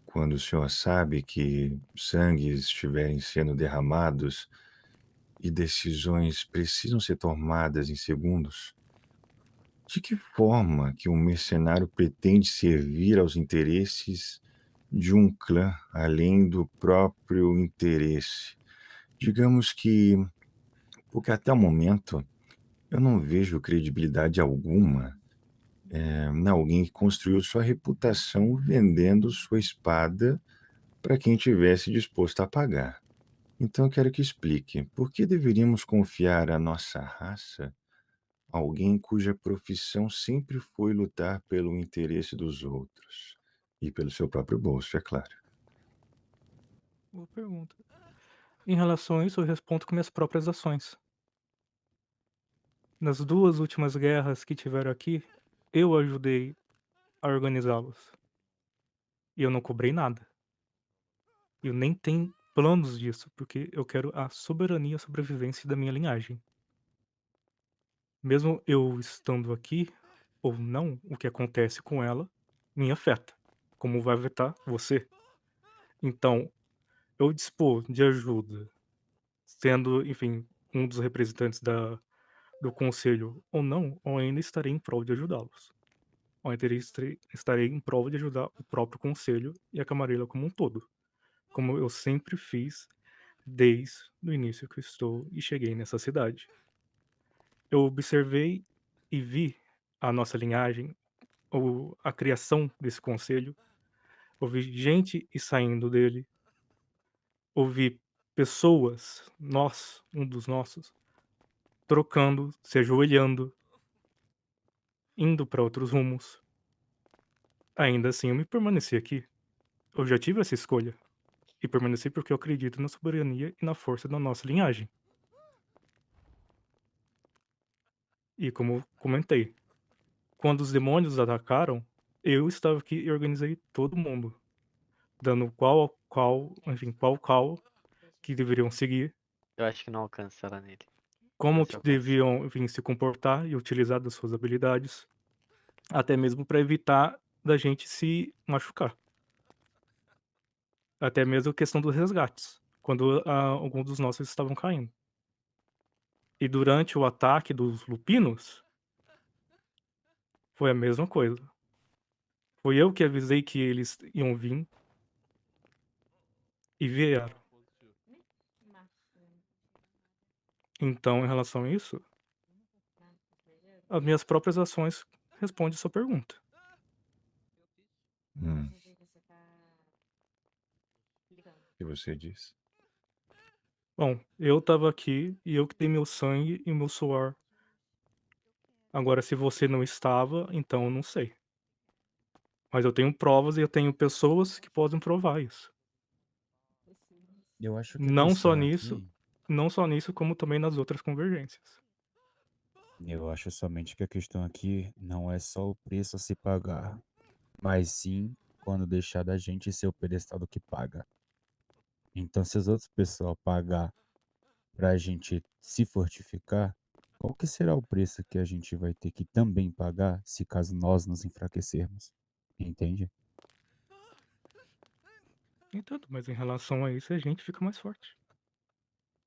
quando o senhor sabe que sangues estiverem sendo derramados e decisões precisam ser tomadas em segundos, de que forma que um mercenário pretende servir aos interesses de um clã além do próprio interesse? Digamos que, porque até o momento eu não vejo credibilidade alguma em alguém que construiu sua reputação vendendo sua espada para quem tivesse disposto a pagar. Então eu quero que explique, por que deveríamos confiar a nossa raça a alguém cuja profissão sempre foi lutar pelo interesse dos outros e pelo seu próprio bolso, é claro. Boa pergunta. Em relação a isso, eu respondo com minhas próprias ações. Nas 2 últimas guerras que tiveram aqui, eu ajudei a organizá-los. E eu não cobrei nada. Eu nem tenho planos disso, porque eu quero a soberania e a sobrevivência da minha linhagem. Mesmo eu estando aqui ou não, o que acontece com ela me afeta, como vai afetar você. Então, eu dispor de ajuda, sendo, enfim, um dos representantes do conselho ou não, eu ainda estarei em prol de ajudá-los. Ou ainda estarei em prol de ajudar o próprio conselho e a Camarilla como um todo, como eu sempre fiz desde o início que eu estou e cheguei nessa cidade. Eu observei e vi a nossa linhagem, ou a criação desse conselho. Eu vi gente ir saindo dele. Ouvi pessoas, nós, um dos nossos, trocando, se ajoelhando, indo para outros rumos. Ainda assim, eu me permaneci aqui. Eu já tive essa escolha. E permaneci porque eu acredito na soberania e na força da nossa linhagem. E como eu comentei, quando os demônios atacaram, eu estava aqui e organizei todo mundo, dando qual que deveriam seguir, Eu acho que não alcança ela nele. como Se que alcança. deviam, enfim, se comportar e utilizar das suas habilidades, até mesmo para evitar da gente se machucar. Até mesmo a questão dos resgates, quando alguns dos nossos estavam caindo. E durante o ataque dos lupinos, foi a mesma coisa. Foi eu que avisei que eles iam vir e vieram. Então, em relação a isso, as minhas próprias ações respondem sua pergunta. O que você disse? Bom, eu estava aqui e eu que dei meu sangue e meu suor. Agora, se você não estava, então eu não sei. Mas eu tenho provas e eu tenho pessoas que podem provar isso. Eu acho que a Não só questão nisso, aqui, não só nisso, como também nas outras convergências. eu acho somente que a questão aqui não é só o preço a se pagar, mas sim quando deixar da gente ser o pedestal do que paga. Então, se as outras pessoas pagar pra gente se fortificar, qual que será o preço que a gente vai ter que também pagar se caso nós nos enfraquecermos? Entende? Entendo, mas em relação a isso, a gente fica mais forte.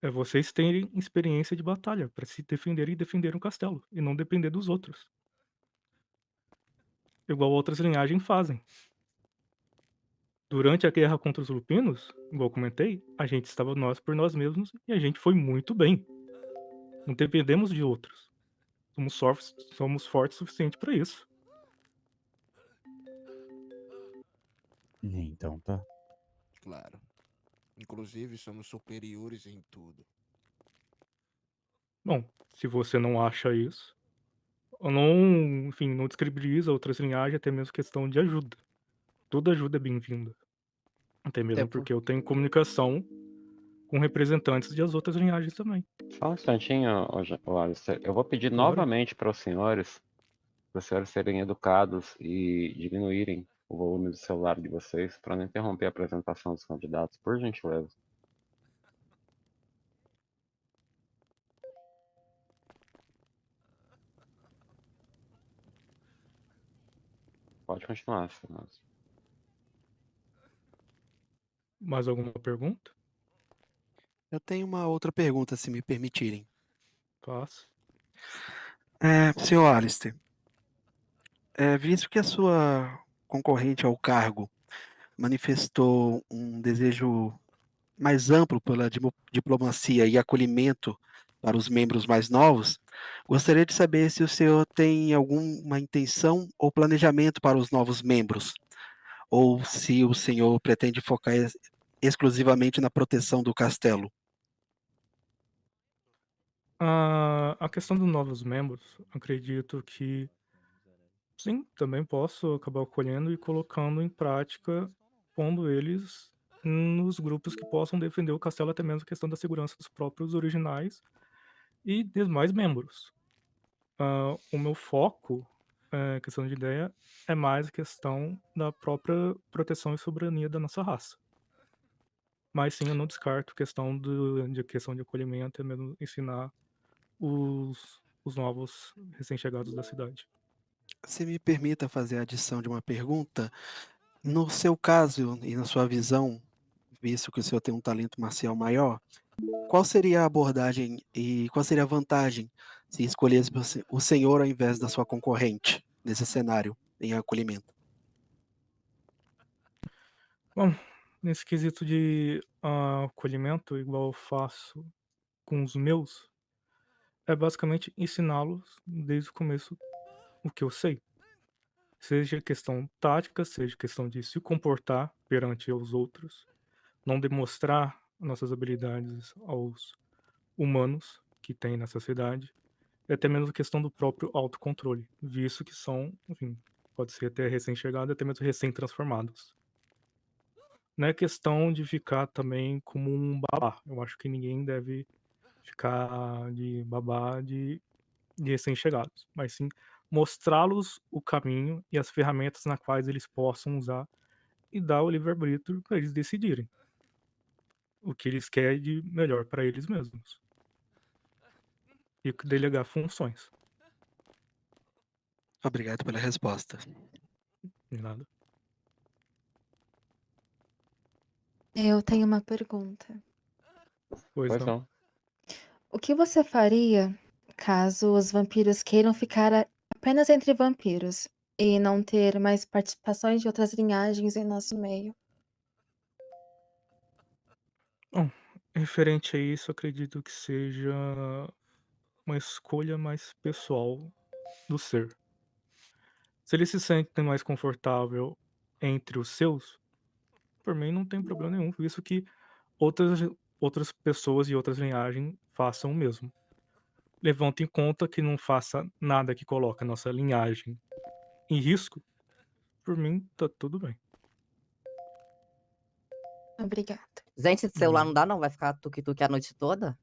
É vocês terem experiência de batalha para se defender e defender um castelo, e não depender dos outros. Igual outras linhagens fazem. Durante a guerra contra os lupinos, igual eu comentei, a gente estava nós por nós mesmos e a gente foi muito bem. Não dependemos de outros. Somos fortes o suficiente para isso. Então tá. Claro. Inclusive, somos superiores em tudo. Bom, se você não acha isso, eu não, enfim, não descredibiliza outras linhagens, até mesmo questão de ajuda. Toda ajuda é bem-vinda. Até mesmo porque eu tenho comunicação com representantes das outras linhagens também. Só um instantinho, Alistair. Eu vou pedir Claro. novamente para os senhores serem educados e diminuírem o volume do celular de vocês para não interromper a apresentação dos candidatos, por gentileza. Pode continuar, senhores. Mais alguma pergunta? Eu tenho uma outra pergunta, se me permitirem. Faço. Senhor Alistair, visto que a sua concorrente ao cargo manifestou um desejo mais amplo pela diplomacia e acolhimento para os membros mais novos, gostaria de saber se o senhor tem alguma intenção ou planejamento para os novos membros, ou se o senhor pretende focar exclusivamente na proteção do castelo. A questão dos novos membros, acredito que sim, também posso acabar acolhendo e colocando em prática, pondo eles nos grupos que possam defender o castelo, até mesmo a questão da segurança dos próprios originais e demais membros. O meu foco, questão de ideia, é mais a questão da própria proteção e soberania da nossa raça. Mas sim, eu não descarto questão de acolhimento e mesmo ensinar os novos recém-chegados da cidade. Se me permita fazer a adição de uma pergunta, no seu caso e na sua visão, visto que o senhor tem um talento marcial maior, qual seria a abordagem e qual seria a vantagem se escolhesse o senhor ao invés da sua concorrente nesse cenário em acolhimento? Bom, nesse quesito de acolhimento, igual eu faço com os meus, é basicamente ensiná-los desde o começo o que eu sei. Seja questão tática, seja questão de se comportar perante os outros, não demonstrar nossas habilidades aos humanos que tem nessa cidade, e até mesmo a questão do próprio autocontrole, visto que são, enfim, pode ser até recém-chegados, até mesmo recém-transformados. Não é questão de ficar também como um babá. Eu acho que ninguém deve ficar de babá de recém-chegados, mas sim mostrá-los o caminho e as ferramentas na quais eles possam usar e dar o livre-arbítrio para eles decidirem o que eles querem de melhor para eles mesmos. E delegar funções. Obrigado pela resposta. De nada. Eu tenho uma pergunta. Pois não. não. O que você faria caso os vampiros queiram ficar apenas entre vampiros e não ter mais participações de outras linhagens em nosso meio? Bom, referente a isso, acredito que seja uma escolha mais pessoal do ser. Se ele se sente mais confortável entre os seus, por mim não tem problema nenhum, visto que outras pessoas e outras linhagens façam o mesmo. Levando em conta que não faça nada que coloque a nossa linhagem em risco, por mim tá tudo bem. Obrigada. Gente, esse celular não dá não, vai ficar tuque-tuque a noite toda?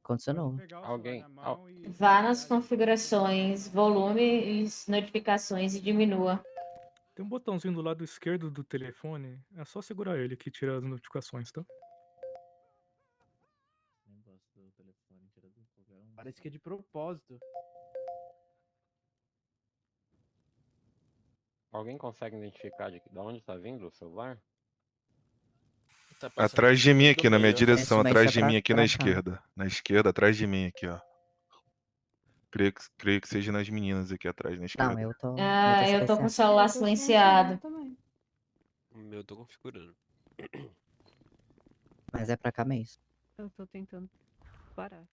Continua. Alguém. Vá nas configurações, volume e notificações e diminua. Tem um botãozinho do lado esquerdo do telefone, é só segurar ele que tira as notificações, tá? Parece que é de propósito. Alguém consegue identificar de onde está vindo o celular? Tá passando Atrás de mim do aqui, na minha meio. direção, Aparentemente atrás é de pra- mim aqui na pra cá. esquerda. Na esquerda, atrás de mim aqui, ó. Creio que seja nas meninas aqui atrás, na esquerda. Não, eu tô Eu tô com o silenciando. celular silenciado. O meu eu tô configurando. Mas é pra cá mesmo. Eu tô tentando parar.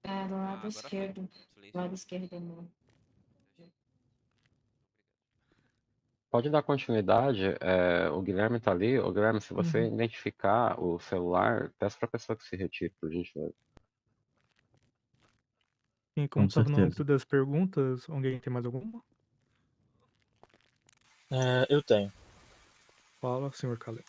Do lado agora esquerdo. foi. Do lado esquerdo não. Pode dar continuidade, o Guilherme tá ali. Ô, Guilherme, se você identificar o celular, peça pra pessoa que se retire, por gentileza. E como Com tava no certeza. âmbito das perguntas, alguém tem mais alguma? Eu tenho. Fala, senhor Caleb.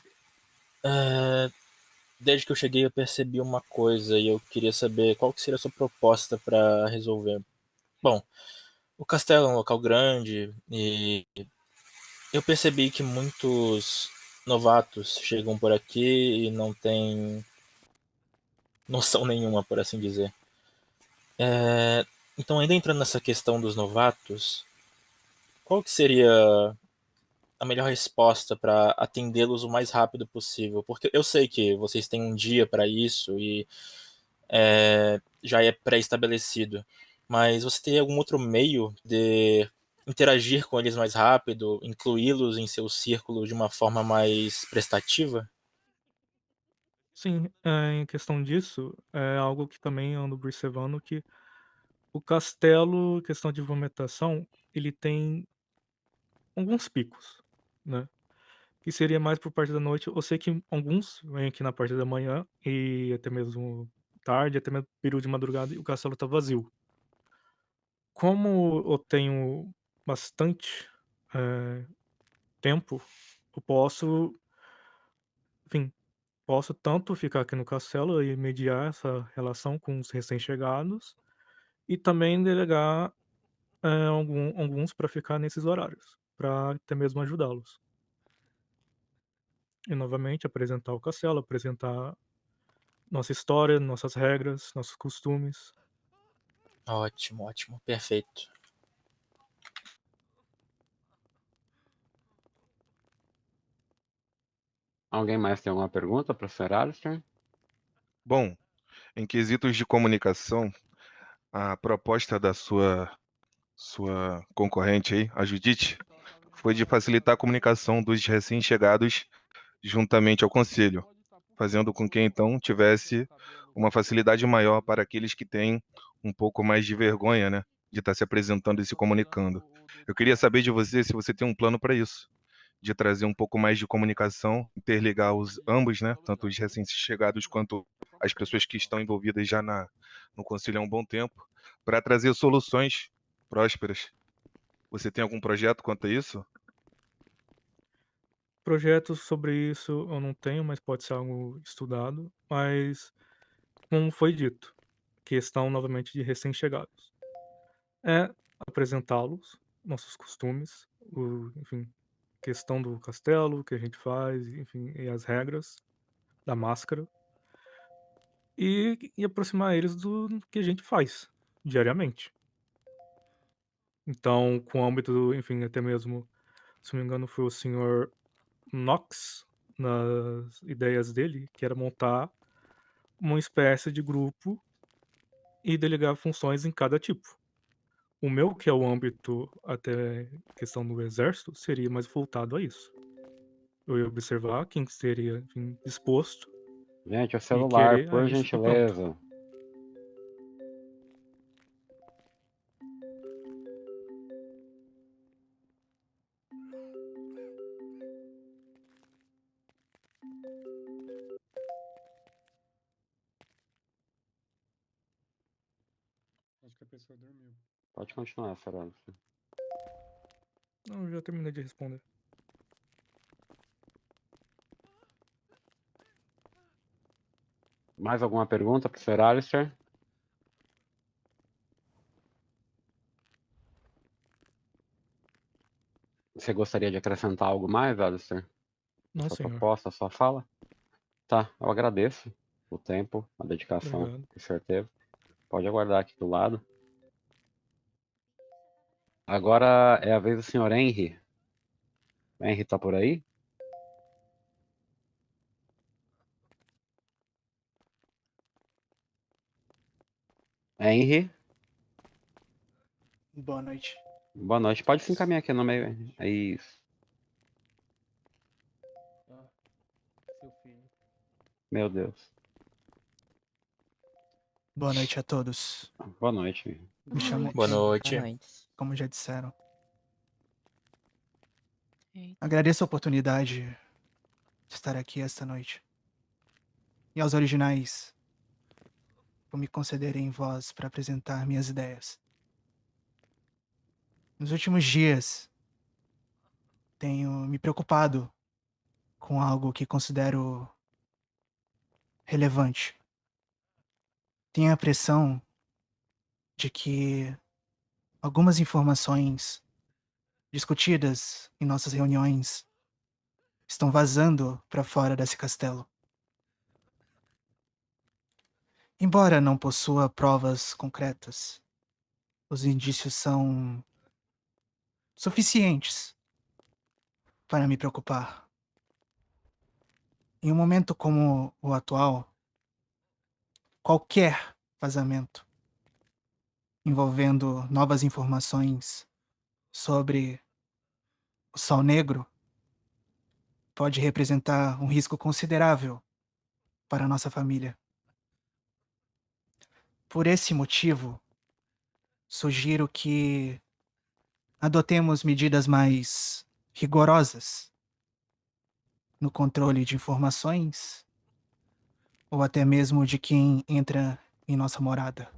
Desde que eu cheguei eu percebi uma coisa e eu queria saber qual que seria a sua proposta para resolver. Bom, o castelo é um local grande e eu percebi que muitos novatos chegam por aqui e não têm noção nenhuma, por assim dizer. Então, ainda entrando nessa questão dos novatos, qual que seria a melhor resposta para atendê-los o mais rápido possível? Porque eu sei que vocês têm um dia para isso e já é pré-estabelecido, mas você tem algum outro meio de interagir com eles mais rápido, incluí-los em seu círculo de uma forma mais prestativa? Sim, em questão disso, é algo que também ando observando que o castelo, questão de movimentação, ele tem alguns picos, né? Que seria mais por parte da noite. Eu sei que alguns vêm aqui na parte da manhã e até mesmo tarde, até mesmo período de madrugada, e o castelo tá vazio. Como eu tenho bastante tempo, eu posso, enfim, posso tanto ficar aqui no castelo e mediar essa relação com os recém-chegados e também delegar alguns para ficar nesses horários, para até mesmo ajudá-los. E novamente apresentar o castelo, apresentar nossa história, nossas regras, nossos costumes. Ótimo, ótimo, perfeito. Alguém mais tem alguma pergunta, professor Alistair? Bom, em quesitos de comunicação, a proposta da sua concorrente aí, a Judite, foi de facilitar a comunicação dos recém-chegados juntamente ao conselho, fazendo com que então tivesse uma facilidade maior para aqueles que têm um pouco mais de vergonha, né, de estar se apresentando e se comunicando. Eu queria saber de você se você tem um plano para isso, de trazer um pouco mais de comunicação, interligar os ambos, né, tanto os recém-chegados quanto as pessoas que estão envolvidas já no conselho há um bom tempo, para trazer soluções prósperas. Você tem algum projeto quanto a isso? Projetos sobre isso eu não tenho, mas pode ser algo estudado. Mas, como foi dito, questão novamente de recém-chegados. É apresentá-los, nossos costumes, enfim, questão do castelo, o que a gente faz, enfim, e as regras da máscara. E aproximar eles do que a gente faz diariamente. Então, com o âmbito, enfim, até mesmo, se não me engano, foi o senhor Knox, nas ideias dele, que era montar uma espécie de grupo e delegar funções em cada tipo. O meu, que é o âmbito até questão do exército, seria mais voltado a isso. Eu ia observar quem seria, enfim, disposto Gente, o e celular, querer a por isso e pronto. gentileza. Acho que a pessoa dormiu. Pode continuar, Sr. Alistair. Não, eu já terminei de responder. Mais alguma pergunta para o Sr. Alistair? Você gostaria de acrescentar algo mais, Alistair? Não, Sua senhor. proposta, sua fala? Tá, eu agradeço o tempo, a dedicação, Obrigado. com certeza. Pode aguardar aqui do lado. Agora é a vez do Sr. Henry. Henry tá por aí? Henry, Boa noite. boa noite. Pode se encaminhar aqui no meio. Henry. É isso. Seu filho. Meu Deus. Boa noite a todos. Boa noite. Henry. Me chamo Boa Henry, noite. como já disseram. Agradeço a oportunidade de estar aqui esta noite. E aos originais por me concederem voz para apresentar minhas ideias. Nos últimos dias, tenho me preocupado com algo que considero relevante. Tenho a impressão de que algumas informações discutidas em nossas reuniões estão vazando para fora desse castelo. Embora não possua provas concretas, os indícios são suficientes para me preocupar. Em um momento como o atual, qualquer vazamento envolvendo novas informações sobre o Sol Negro pode representar um risco considerável para a nossa família. Por esse motivo, sugiro que adotemos medidas mais rigorosas no controle de informações ou até mesmo de quem entra em nossa morada.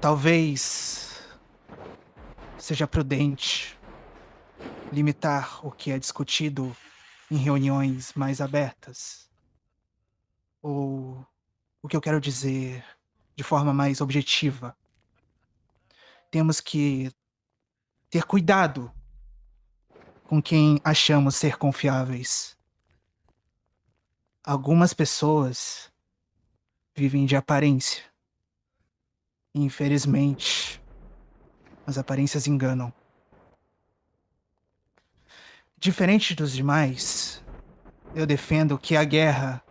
Talvez seja prudente limitar o que é discutido em reuniões mais abertas. Ou o que eu quero dizer de forma mais objetiva. Temos que ter cuidado com quem achamos ser confiáveis. Algumas pessoas vivem de aparência. Infelizmente, as aparências enganam. Diferente dos demais, eu defendo que a guerra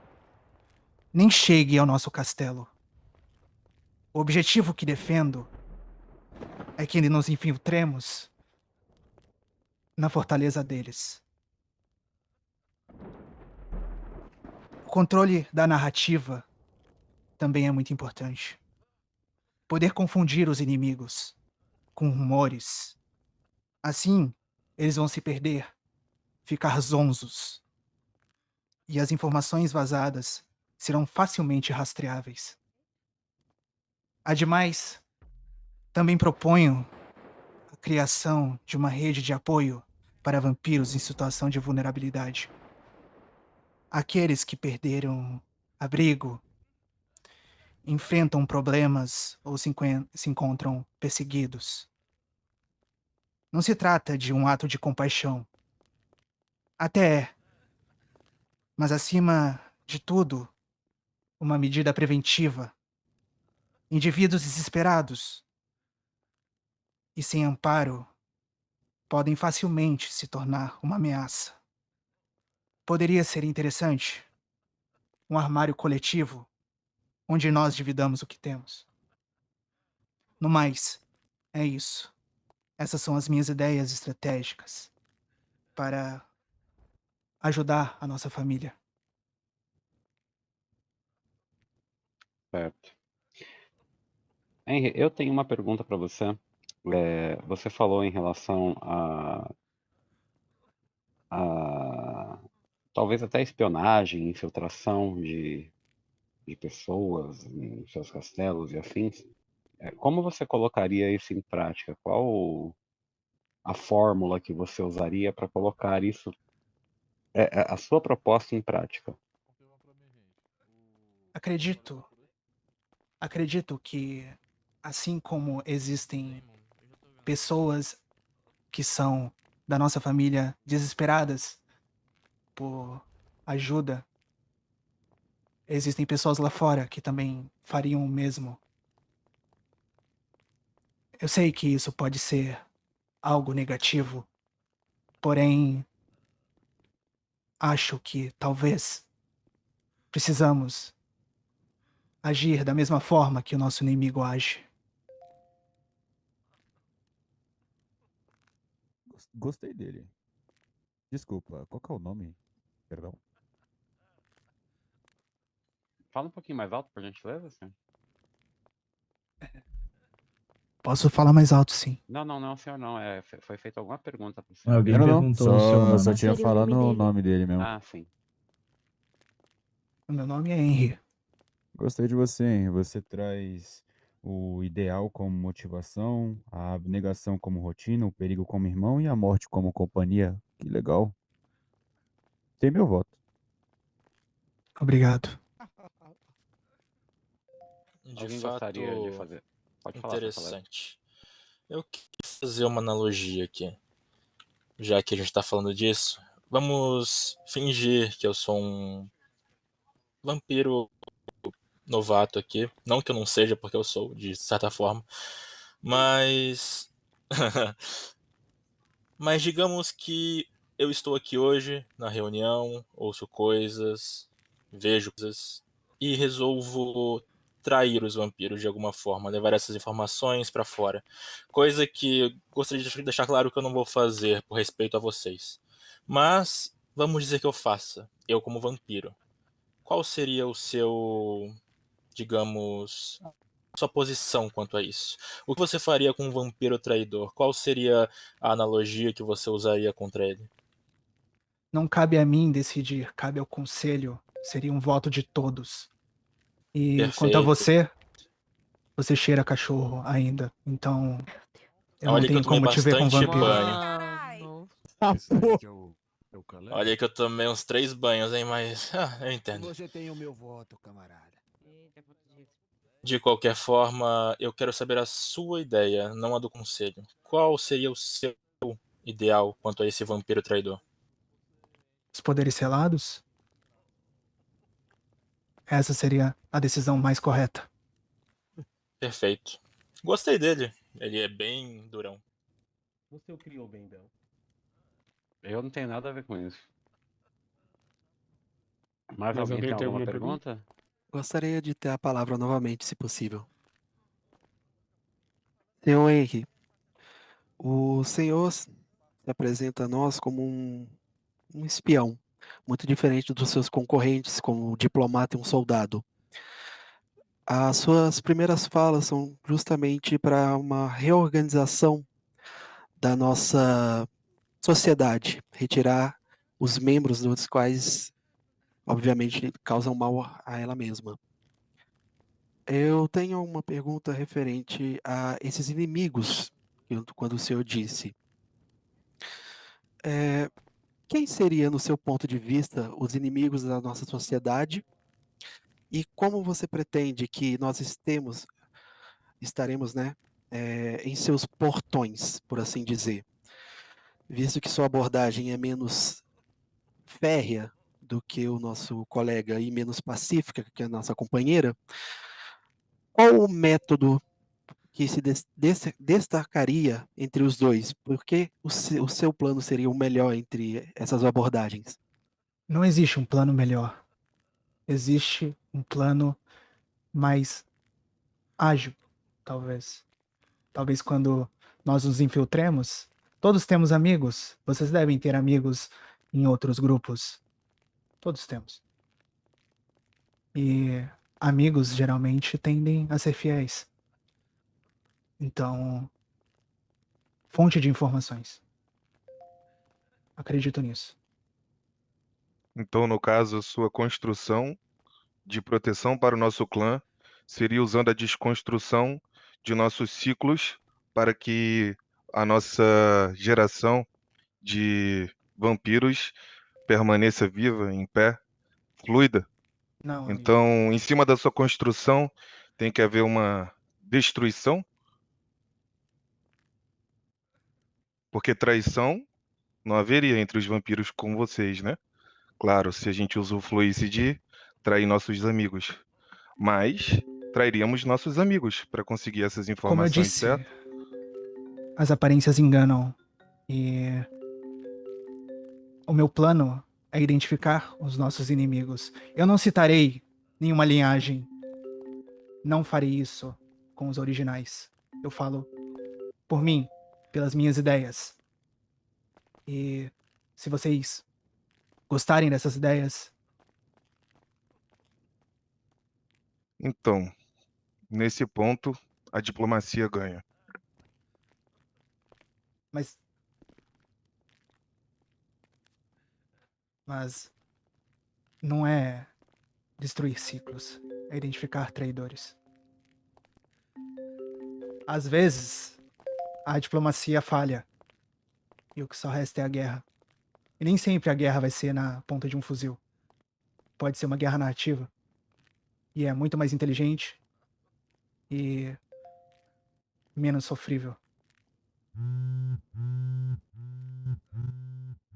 nem chegue ao nosso castelo. O objetivo que defendo é que nos infiltremos na fortaleza deles. O controle da narrativa também é muito importante. Poder confundir os inimigos com rumores. Assim, eles vão se perder, ficar zonzos. E as informações vazadas serão facilmente rastreáveis. Ademais, também proponho a criação de uma rede de apoio para vampiros em situação de vulnerabilidade. Aqueles que perderam abrigo, enfrentam problemas ou se encontram perseguidos. Não se trata de um ato de compaixão. Até é. Mas acima de tudo, uma medida preventiva. Indivíduos desesperados e sem amparo podem facilmente se tornar uma ameaça. Poderia ser interessante um armário coletivo onde nós dividamos o que temos. No mais, é isso. Essas são as minhas ideias estratégicas para ajudar a nossa família. Certo. Henry, eu tenho uma pergunta para você. Você falou em relação a talvez até espionagem, infiltração de pessoas em seus castelos e afins. Como você colocaria isso em prática? Qual a fórmula que você usaria para colocar isso, a sua proposta em prática? Acredito que, assim como existem pessoas que são da nossa família desesperadas por ajuda, existem pessoas lá fora que também fariam o mesmo. Eu sei que isso pode ser algo negativo, porém, acho que talvez precisamos agir da mesma forma que o nosso inimigo age. Gostei dele. Desculpa, qual que é o nome? Perdão. Fala um pouquinho mais alto, por gentileza, senhor. Posso falar mais alto, sim. Não, senhor, não. Foi feita alguma pergunta para o senhor. Alguém Não, perguntou o seu nome. só tinha falado o nome dele mesmo. Ah, sim. O meu nome é Henry. Gostei de você, Henry. Você traz o ideal como motivação, a abnegação como rotina, o perigo como irmão e a morte como companhia. Que legal. Tem meu voto. Obrigado. De Alguém fato, gostaria de fazer? Pode falar, interessante. Eu queria fazer uma analogia aqui. Já que a gente tá falando disso, vamos fingir que eu sou um vampiro novato aqui. Não que eu não seja, porque eu sou, de certa forma. Mas Mas digamos que eu estou aqui hoje na reunião, ouço coisas, vejo coisas e resolvo trair os vampiros de alguma forma, levar essas informações para fora. Coisa que eu gostaria de deixar claro que eu não vou fazer por respeito a vocês. Mas vamos dizer que eu faça, eu como vampiro. Qual seria o seu, digamos, sua posição quanto a isso? O que você faria com um vampiro traidor? Qual seria a analogia que você usaria contra ele? Não cabe a mim decidir, cabe ao conselho. Seria um voto de todos. E quanto a Perfeito. você cheira cachorro ainda. Então, eu não Olha que eu tenho tomei como te ver com bastante vampiro. banho. Olha que eu tomei uns 3 banhos, hein, mas eu entendo. Você tem o meu voto, camarada. De qualquer forma, eu quero saber a sua ideia, não a do conselho. Qual seria o seu ideal quanto a esse vampiro traidor? Os poderes selados? Essa seria a decisão mais correta. Perfeito. Gostei dele. Ele é bem durão. Você o criou bem, Bel. Eu não tenho nada a ver com isso. Mais Mais alguém tem alguém tem alguma alguma pergunta? pergunta? Gostaria de ter a palavra novamente, se possível. Senhor Henry, o senhor se apresenta a nós como um espião, muito diferente dos seus concorrentes, como um diplomata e um soldado. As suas primeiras falas são justamente para uma reorganização da nossa sociedade, retirar os membros dos quais, obviamente, causam mal a ela mesma. Eu tenho uma pergunta referente a esses inimigos, quando o senhor disse. Quem seria, no seu ponto de vista, os inimigos da nossa sociedade? E como você pretende que nós estaremos, né, em seus portões, por assim dizer? Visto que sua abordagem é menos férrea do que o nosso colega e menos pacífica que a nossa companheira, qual o método que se destacaria entre os dois? Por que o seu plano seria o melhor entre essas abordagens? Não existe um plano melhor. Existe um plano mais ágil, talvez. Talvez quando nós nos infiltremos, todos temos amigos. Vocês devem ter amigos em outros grupos. Todos temos. E amigos geralmente tendem a ser fiéis. Então, fonte de informações. Acredito nisso. Então, no caso, a sua construção de proteção para o nosso clã seria usando a desconstrução de nossos ciclos para que a nossa geração de vampiros permaneça viva, em pé, fluida. Não, amigo. Então, em cima da sua construção, tem que haver uma destruição, porque traição não haveria entre os vampiros com vocês, né? Claro, se a gente usufruísse de trair nossos amigos. Mas trairíamos nossos amigos para conseguir essas Como eu informações, disse, certo? as aparências enganam. E o meu plano é identificar os nossos inimigos. Eu não citarei nenhuma linhagem. Não farei isso com os originais. Eu falo por mim, pelas minhas ideias. E se vocês gostarem dessas ideias, Então, nesse ponto, a diplomacia ganha. mas não é destruir ciclos, é identificar traidores. Às vezes, a diplomacia falha e o que só resta é a guerra. E nem sempre a guerra vai ser na ponta de um fuzil. Pode ser uma guerra narrativa. E é muito mais inteligente e menos sofrível.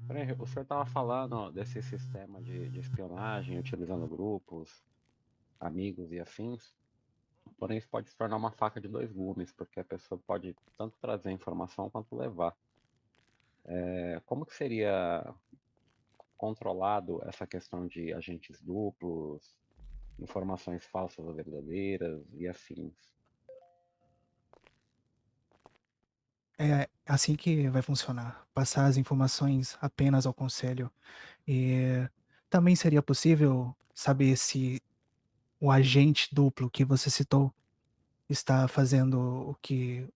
Peraí, o senhor estava falando ó, desse sistema de espionagem, utilizando grupos, amigos e afins. Porém, isso pode se tornar uma faca de dois gumes, porque a pessoa pode tanto trazer informação quanto levar. Como que seria controlado essa questão de agentes duplos, informações falsas ou verdadeiras e afins? É assim que vai funcionar. Passar as informações apenas ao conselho. E também seria possível saber se o agente duplo que você citou está fazendo o que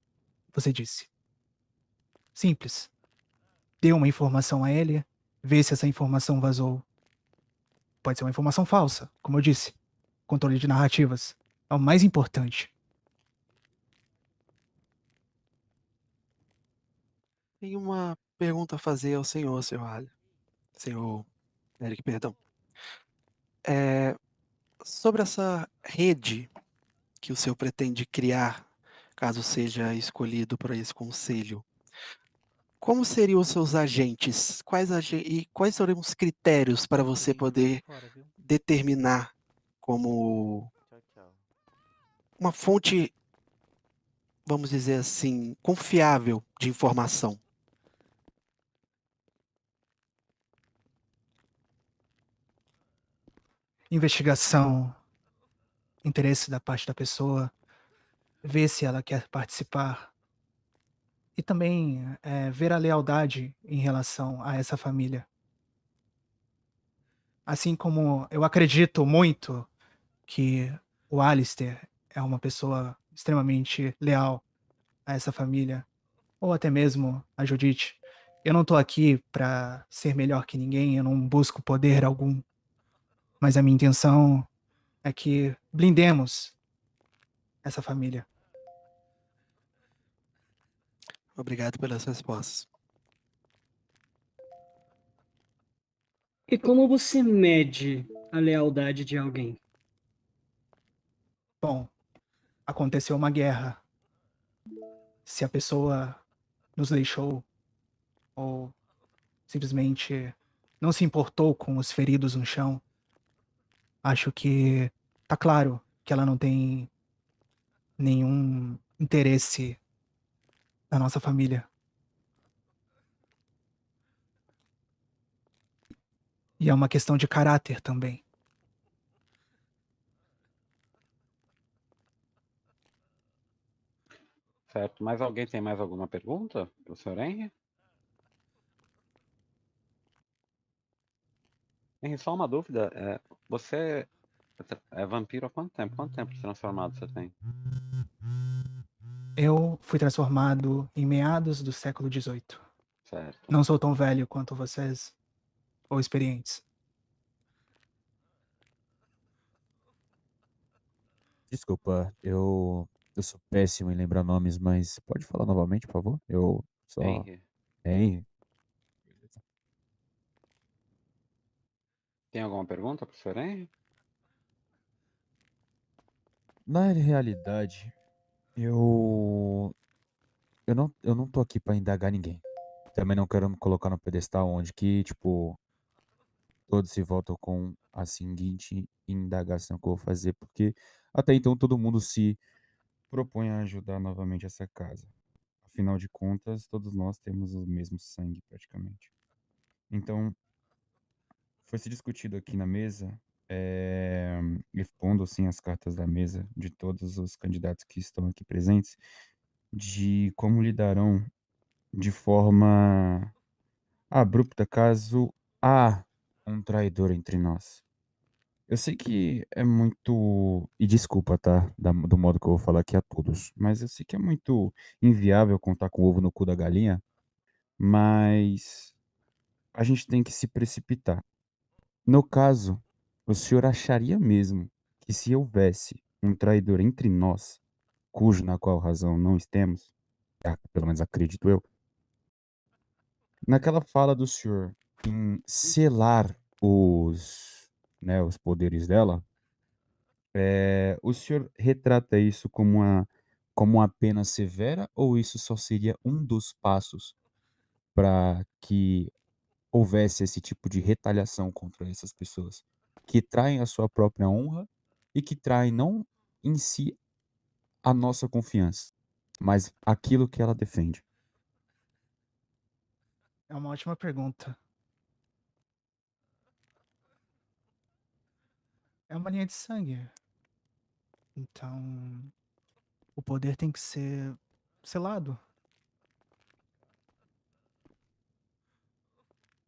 você disse. Simples. Dê uma informação a ele, vê se essa informação vazou. Pode ser uma informação falsa, como eu disse. Controle de narrativas é o mais importante. Tenho uma pergunta a fazer ao senhor, senhor Eric, perdão. Sobre essa rede que o senhor pretende criar, caso seja escolhido para esse conselho, como seriam os seus agentes? E quais seriam os critérios para você poder determinar como uma fonte, vamos dizer assim, confiável de informação? Investigação, interesse da parte da pessoa, ver se ela quer participar. E também ver a lealdade em relação a essa família. Assim como eu acredito muito que o Alistair é uma pessoa extremamente leal a essa família, ou até mesmo a Judith. Eu não tô aqui pra ser melhor que ninguém, eu não busco poder algum. Mas a minha intenção é que blindemos essa família. Obrigado pelas respostas. E como você mede a lealdade de alguém? Bom, aconteceu uma guerra. Se a pessoa nos deixou ou simplesmente não se importou com os feridos no chão, acho que tá claro que ela não tem nenhum interesse na nossa família. E é uma questão de caráter também. Certo. Mas alguém tem mais alguma pergunta para o Sr. Henry? Henry, só uma dúvida. Você é vampiro há quanto tempo? Quanto tempo de transformado você tem? Eu fui transformado em meados do século XVIII. Certo. Não sou tão velho quanto vocês, ou experientes. Desculpa, eu sou péssimo em lembrar nomes, mas pode falar novamente, por favor? Eu só. Henry. Henry? Tem alguma pergunta para o Sr. Henry? Na realidade, eu não tô aqui pra indagar ninguém. Também não quero me colocar no pedestal onde que, tipo, todos se voltam com a seguinte indagação que eu vou fazer, porque até então todo mundo se propõe a ajudar novamente essa casa. Afinal de contas, todos nós temos o mesmo sangue, praticamente. Então, foi se discutido aqui na mesa, expondo assim as cartas da mesa de todos os candidatos que estão aqui presentes, de como lidarão de forma abrupta caso há um traidor entre nós. Eu sei que é muito. E desculpa, tá? Do modo que eu vou falar aqui a todos. Mas eu sei que é muito inviável contar com o ovo no cu da galinha. Mas a gente tem que se precipitar. No caso, o senhor acharia mesmo que se houvesse um traidor entre nós, cujo na qual razão não estemos, pelo menos acredito eu, naquela fala do senhor em selar os poderes dela, o senhor retrata isso como uma pena severa ou isso só seria um dos passos para que houvesse esse tipo de retaliação contra essas pessoas que traem a sua própria honra e que traem não em si a nossa confiança, mas aquilo que ela defende? É uma ótima pergunta. É uma linha de sangue. Então, o poder tem que ser selado.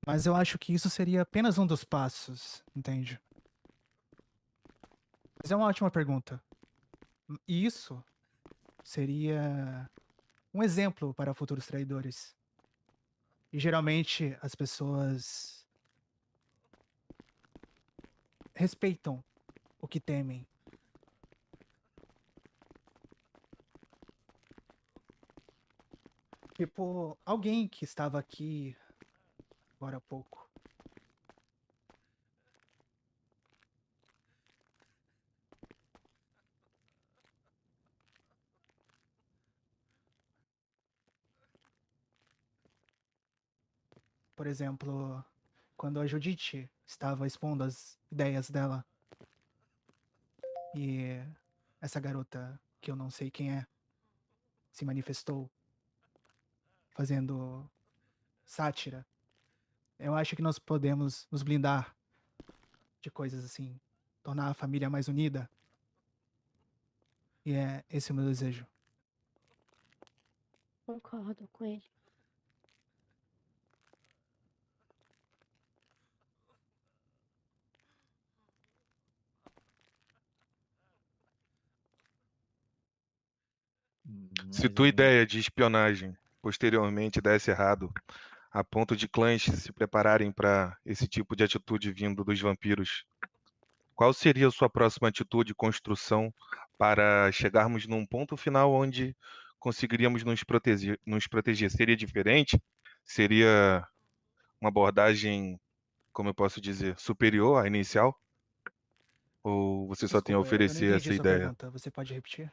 Mas eu acho que isso seria apenas um dos passos, entende? Mas é uma ótima pergunta. E isso seria um exemplo para futuros traidores. E geralmente as pessoas respeitam o que temem. Tipo, alguém que estava aqui agora há pouco. Por exemplo, quando a Judite estava expondo as ideias dela. E essa garota, que eu não sei quem é, se manifestou fazendo sátira. Eu acho que nós podemos nos blindar de coisas assim, tornar a família mais unida. E é esse o meu desejo. Concordo com ele. Se tua ideia de espionagem posteriormente desse errado, a ponto de clãs se prepararem para esse tipo de atitude vindo dos vampiros, qual seria a sua próxima atitude e construção para chegarmos num ponto final onde conseguiríamos nos proteger? Seria diferente? Seria uma abordagem, como eu posso dizer, superior à inicial? Ou você só tem a Desculpa, eu não oferecer entendi essa a sua ideia? pergunta. Você pode repetir?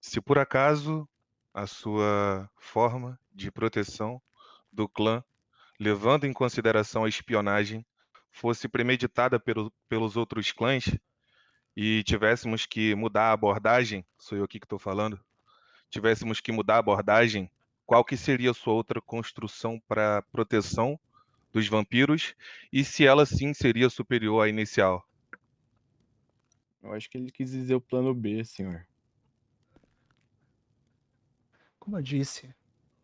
Se por acaso a sua forma de proteção do clã, levando em consideração a espionagem, fosse premeditada pelos outros clãs e tivéssemos que mudar a abordagem, sou eu aqui que estou falando, tivéssemos que mudar a abordagem, qual que seria a sua outra construção para proteção dos vampiros e se ela sim seria superior à inicial? Eu acho que ele quis dizer o plano B, senhor. Como eu disse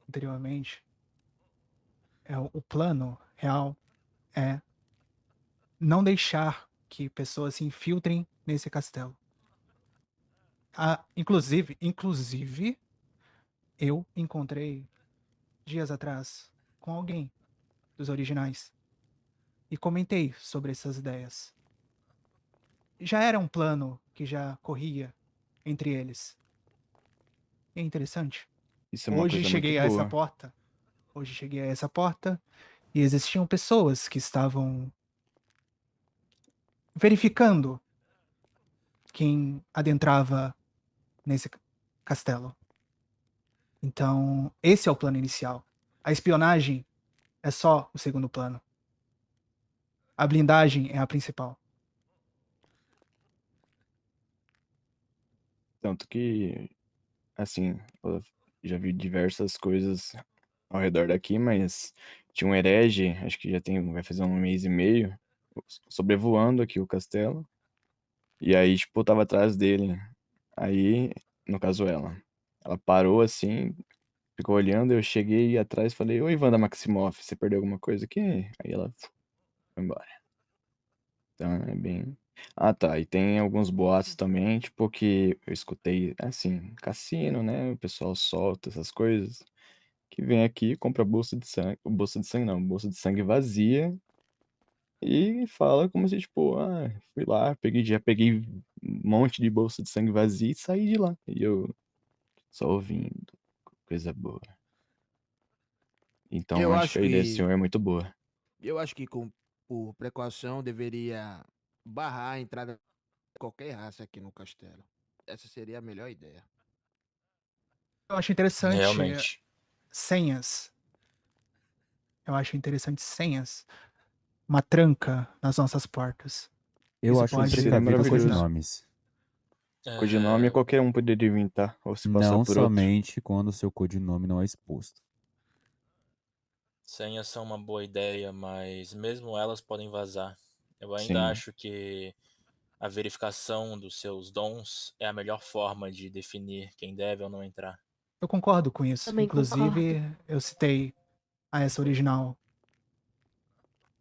anteriormente, o plano real é não deixar que pessoas se infiltrem nesse castelo. Inclusive, eu encontrei dias atrás com alguém dos originais e comentei sobre essas ideias. Já era um plano que já corria entre eles. E é interessante. Isso é uma coisa muito boa. Hoje cheguei a essa porta e existiam pessoas que estavam verificando quem adentrava nesse castelo. Então, esse é o plano inicial. A espionagem é só o segundo plano. A blindagem é a principal. Tanto que, assim, eu já vi diversas coisas ao redor daqui, mas tinha um herege, acho que vai fazer 1 mês e meio, sobrevoando aqui o castelo. E aí, tipo, eu tava atrás dele. Aí, no caso, ela parou assim, ficou olhando, eu cheguei atrás e falei, oi, Wanda Maximoff, você perdeu alguma coisa aqui? Aí ela foi embora. Então é bem. Ah, tá. E tem alguns boatos também, tipo, que eu escutei, assim, cassino, né? O pessoal solta essas coisas. Que vem aqui, compra bolsa de sangue. Bolsa de sangue não, bolsa de sangue vazia. E fala como se, tipo, fui lá, já peguei um monte de bolsa de sangue vazia e saí de lá. E eu só ouvindo, coisa boa. Então Eu acho que acho a ideia desse que. senhor é muito boa. Eu acho que por precaução deveria barrar a entrada de qualquer raça aqui no castelo. Essa seria a melhor ideia. Eu acho interessante Realmente. senhas. Eu acho interessante senhas. Uma tranca nas nossas portas. Eu Isso acho pode precavido com os facilitar. nomes. Codinome qualquer um poderia inventar, ou se passar Não por outro. somente quando seu codinome não é exposto. Senhas são uma boa ideia, mas mesmo elas podem vazar. Eu ainda Sim. acho que a verificação dos seus dons é a melhor forma de definir quem deve ou não entrar. Eu concordo com isso. Também Inclusive, concordo. eu citei a essa original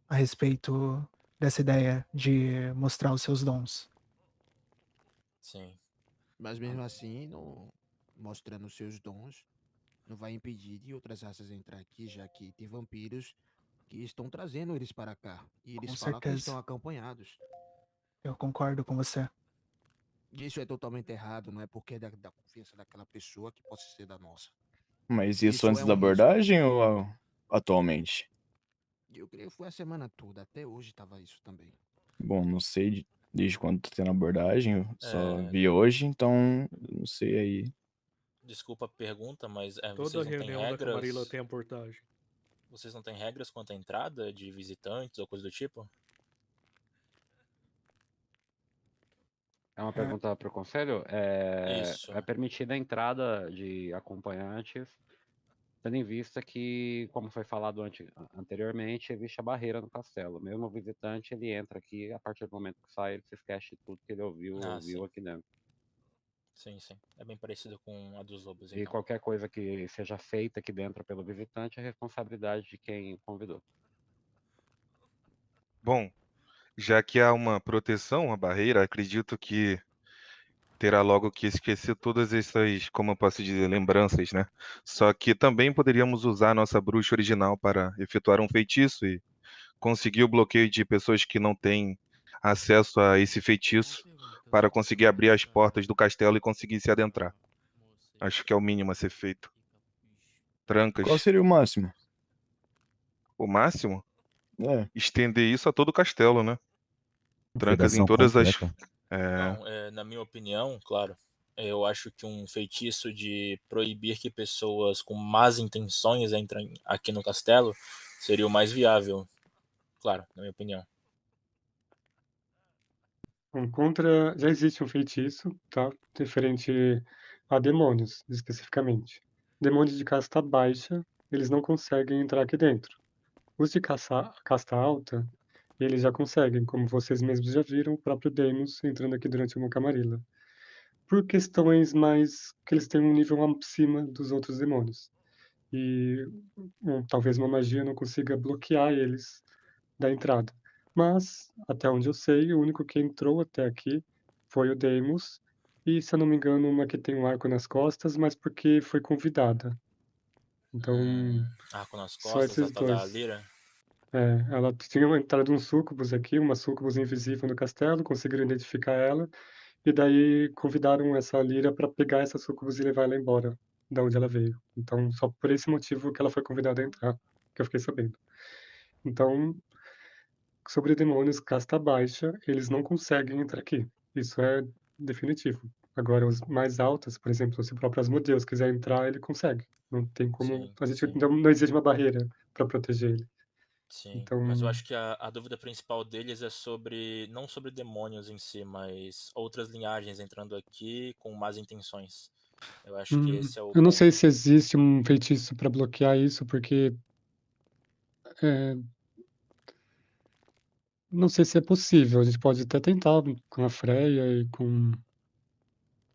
a respeito dessa ideia de mostrar os seus dons. Sim. Mas mesmo assim, não, mostrando seus dons, não vai impedir de outras raças entrar aqui, já que tem vampiros que estão trazendo eles para cá. E eles Com falam que estão certeza. acompanhados. Eu concordo com você. Isso é totalmente errado, não é porque é da confiança daquela pessoa que possa ser da nossa. Mas isso Isso antes é da um risco. abordagem ou atualmente? Eu creio que foi a semana toda, até hoje tava isso também. Bom, não sei desde quando tá tendo abordagem, eu só É, vi hoje, então não sei aí. desculpa a pergunta, mas Toda vocês não têm reunião da Camarilla regras? tem abordagem. Vocês não têm regras quanto à entrada de visitantes ou coisa do tipo? É uma É, pergunta para o conselho? Isso. É permitida a entrada de acompanhantes, tendo em vista que, como foi falado anteriormente, existe a barreira no castelo. Mesmo o visitante, ele entra aqui, a partir do momento que sai, ele se esquece de tudo que ele Ah, ouviu sim. aqui dentro. Sim, sim. É bem parecido com a dos lobos, E então. qualquer coisa que seja feita aqui dentro pelo visitante é responsabilidade de quem convidou. Bom, já que há uma proteção, uma barreira, acredito que terá logo que esquecer todas essas, como eu posso dizer, lembranças, né? Só que também poderíamos usar a nossa bruxa original para efetuar um feitiço e conseguir o bloqueio de pessoas que não têm acesso a esse feitiço para conseguir abrir as portas do castelo e conseguir se adentrar. Acho que é o mínimo a ser feito. Qual Trancas. seria o máximo? O máximo? É. Estender isso a todo o castelo, né? Trancas em Vedação todas as. completa. Bom, na minha opinião, claro, eu acho que um feitiço de proibir que pessoas com más intenções entrem aqui no castelo seria o mais viável. Claro, na minha opinião. Já existe um feitiço, tá? Referente a demônios, especificamente. Demônios de casta baixa, eles não conseguem entrar aqui dentro. Os de casta alta, eles já conseguem, como vocês mesmos já viram, o próprio Deimos entrando aqui durante uma camarilla. Por questões mais que eles têm um nível acima dos outros demônios. E talvez uma magia não consiga bloquear eles da entrada. Mas, até onde eu sei, o único que entrou até aqui foi o Deimos. E, se eu não me engano, uma que tem um arco nas costas, mas porque foi convidada. Então, Arco nas só costas, a esses tal da dois. Lira. Ela tinha entrado um sucubus aqui, uma sucubus invisível no castelo, conseguiram identificar ela, e daí convidaram essa Lyra para pegar essa sucubus e levar ela embora, da onde ela veio. Então, só por esse motivo que ela foi convidada a entrar, que eu fiquei sabendo. Então, sobre demônios casta baixa, eles não conseguem entrar aqui. Isso é definitivo. Agora, os mais altos, por exemplo, se o próprio Asmodeus quiser entrar, ele consegue. Não tem como. Sim, A gente sim. não existe uma barreira para proteger ele. Sim, Então, mas eu acho que a dúvida principal deles é sobre, não sobre demônios em si, mas outras linhagens entrando aqui com más intenções. Eu acho que esse é o eu não sei ponto. se existe um feitiço para bloquear isso, porque não sei se é possível. A gente pode até tentar com a Freya e com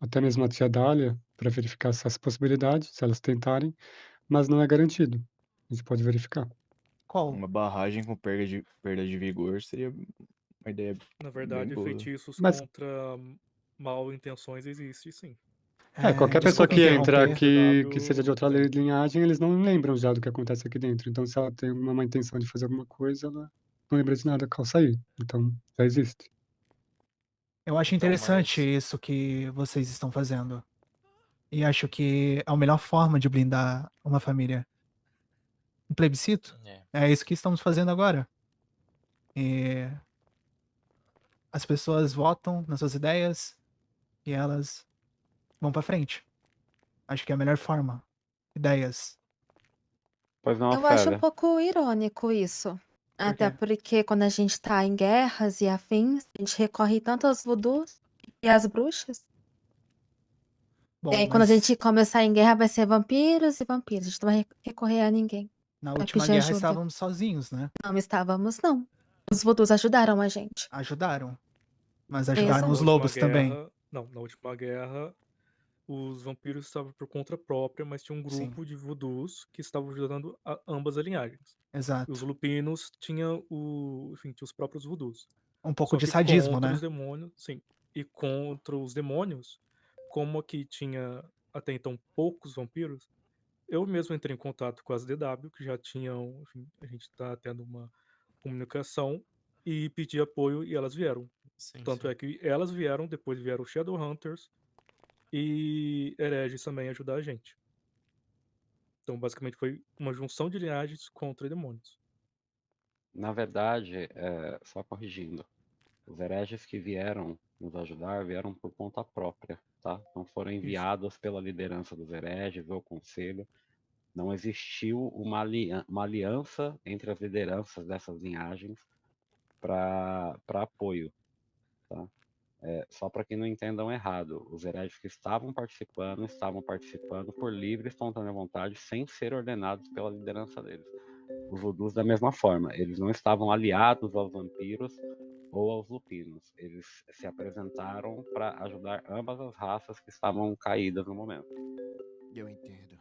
até mesmo a tia Dália para verificar essas possibilidades, se elas tentarem, mas não é garantido. A gente pode verificar. Qual? Uma barragem com perda de vigor seria uma ideia Na bem verdade, boa. feitiços Mas- contra mal intenções existe sim. Qualquer pessoa desculpa que entra interromper. aqui, que seja de outra linhagem, eles não lembram já do que acontece aqui dentro. Então, se ela tem uma má intenção de fazer alguma coisa, ela não lembra de nada ao sair. Então, já existe. Eu acho Então, interessante mas isso que vocês estão fazendo. E acho que é a melhor forma de blindar uma família. Um plebiscito? É isso que estamos fazendo agora. E as pessoas votam nas suas ideias e elas vão pra frente. Acho que é a melhor forma. Ideias. Pois não, Eu acho um Célia. pouco irônico isso. Até quê? porque quando a gente tá em guerras e afins, a gente recorre tanto aos voodoos e às bruxas. Bom, E aí, quando a mas gente começar em guerra, vai ser vampiros e vampiros. A gente não vai recorrer a ninguém. na Vai última pedir guerra ajuda. estávamos sozinhos, né? Não estávamos, não. Os voodoos ajudaram a gente. Ajudaram. Mas Na ajudaram os última lobos também. guerra, não, na última guerra, os vampiros estavam por conta própria, mas tinha um Sim. grupo de voodoos que estavam ajudando ambas as linhagens. E os Exato. lupinos tinham tinha os próprios voodoos. Um pouco Só de que sadismo, contra né? os demônios, sim. E contra os demônios, como aqui tinha até então poucos vampiros, eu mesmo entrei em contato com as DW, que já tinham, enfim, a gente tá tendo uma comunicação, e pedi apoio e elas vieram. Sim, Tanto sim. é que elas vieram, depois vieram os Shadowhunters e hereges também ajudar a gente. Então, basicamente, foi uma junção de linhagens contra demônios. Na verdade, só corrigindo, os hereges que vieram nos ajudar vieram por conta própria, tá? Não foram enviados pela liderança dos hereges ou conselho. Não existiu uma aliança entre as lideranças dessas linhagens para apoio, tá? Só para que não entendam errado, os hereges que estavam participando por livre e espontânea vontade, sem ser ordenados pela liderança deles. Os voodoos da mesma forma, eles não estavam aliados aos vampiros ou aos lupinos, eles se apresentaram para ajudar ambas as raças que estavam caídas no momento. Eu entendo.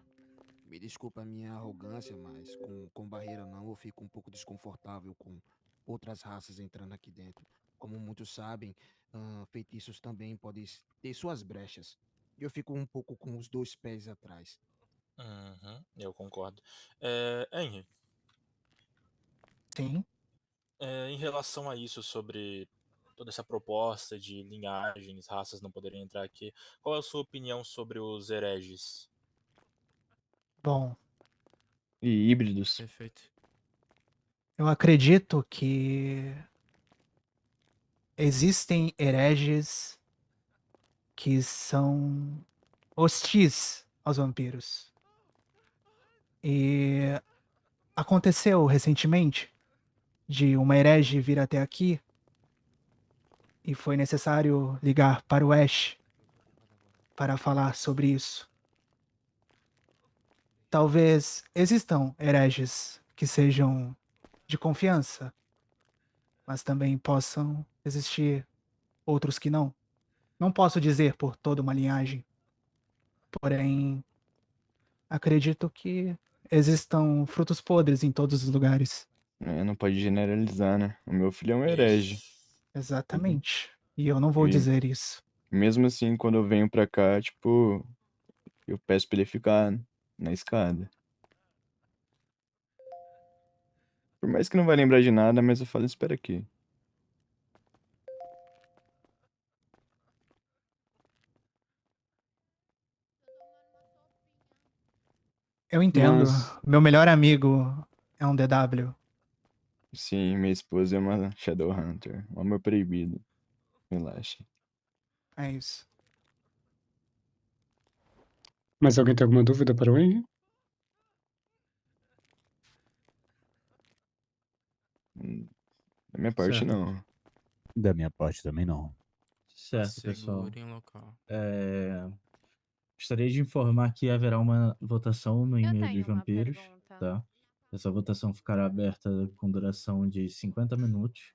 Me desculpa a minha arrogância, mas com barreira não, eu fico um pouco desconfortável com outras raças entrando aqui dentro. Como muitos sabem, feitiços também podem ter suas brechas. E eu fico um pouco com os dois pés atrás. Eu concordo. Henry, Sim. em relação a isso, sobre toda essa proposta de linhagens, raças não poderem entrar aqui, qual é a sua opinião sobre os hereges? Bom, E híbridos. Perfeito. eu acredito que existem hereges que são hostis aos vampiros. E aconteceu recentemente de uma herege vir até aqui e foi necessário ligar para o Ash para falar sobre isso. Talvez existam hereges que sejam de confiança, mas também possam existir outros que não. Não posso dizer por toda uma linhagem, porém, acredito que existam frutos podres em todos os lugares. Não pode generalizar, né? O meu filho é um herege. Exatamente. E eu não vou E dizer isso. mesmo assim, quando eu venho pra cá, tipo, eu peço pra ele ficar na escada. Por mais que não vai lembrar de nada, mas eu falo, espera aqui. Eu entendo. Mas, Meu melhor amigo é um DW. sim, minha esposa é uma Shadowhunter. Um amor proibido. Relaxa. É isso. Mais alguém tem alguma dúvida para o Henry? Da minha parte, Certo. não. Da minha parte também não. Certo, pessoal. Segurem o local. Gostaria de informar que haverá uma votação no e-mail dos tenho uma vampiros, pergunta. tá? Essa votação ficará aberta com duração de 50 minutos.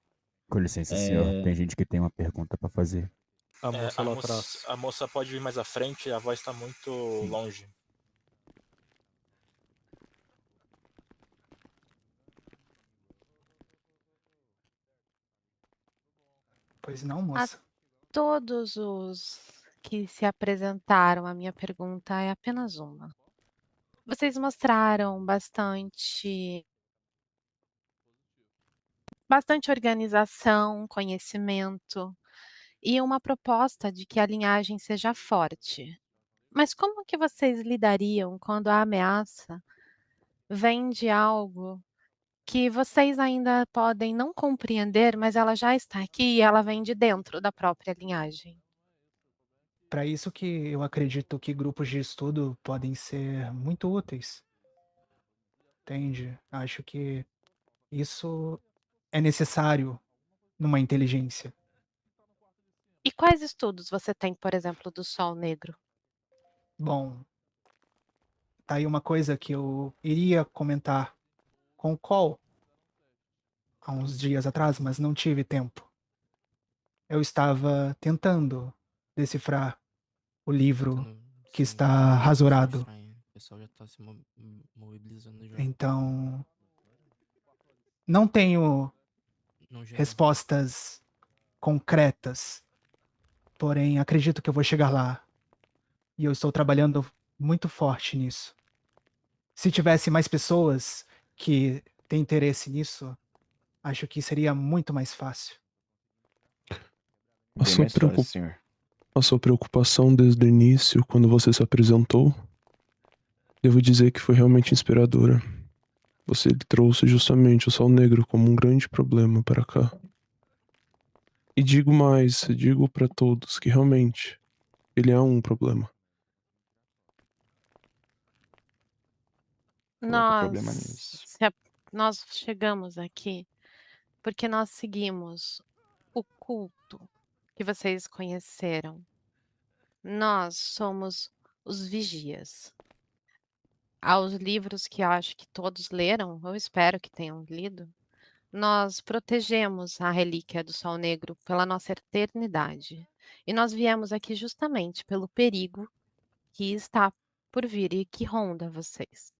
Com licença, senhor. Tem gente que tem uma pergunta pra fazer. A moça lá atrás. A moça pode vir mais à frente, a voz tá muito longe. Pois não, moça. Todos os que se apresentaram, a minha pergunta é apenas uma. Vocês mostraram bastante organização, conhecimento e uma proposta de que a linhagem seja forte. Mas como que vocês lidariam quando a ameaça vem de algo que vocês ainda podem não compreender, mas ela já está aqui e ela vem de dentro da própria linhagem? Para isso que eu acredito que grupos de estudo podem ser muito úteis. Entende? Acho que isso é necessário numa inteligência. E quais estudos você tem, por exemplo, do Sol Negro? Bom, tá aí uma coisa que eu iria comentar com o Cole há uns dias atrás, mas não tive tempo. Eu estava tentando decifrar o livro que está rasurado. O pessoal já tá se mobilizando já. Então, não tenho Não geral. respostas concretas, porém acredito que eu vou chegar lá. E eu estou trabalhando muito forte nisso. Se tivesse mais pessoas que têm interesse nisso, acho que seria muito mais fácil. Bem mais fácil, senhor. A sua preocupação desde o início, quando você se apresentou, devo dizer que foi realmente inspiradora. Você trouxe justamente o Sol Negro como um grande problema para cá. E digo mais, digo para todos que realmente ele é um problema. Coloca problema Nós, nisso. nós chegamos aqui porque nós seguimos o culto que vocês conheceram. Nós somos os vigias. Aos livros que eu acho que todos leram, eu espero que tenham lido, nós protegemos a relíquia do Sol Negro pela nossa eternidade. E nós viemos aqui justamente pelo perigo que está por vir e que ronda vocês.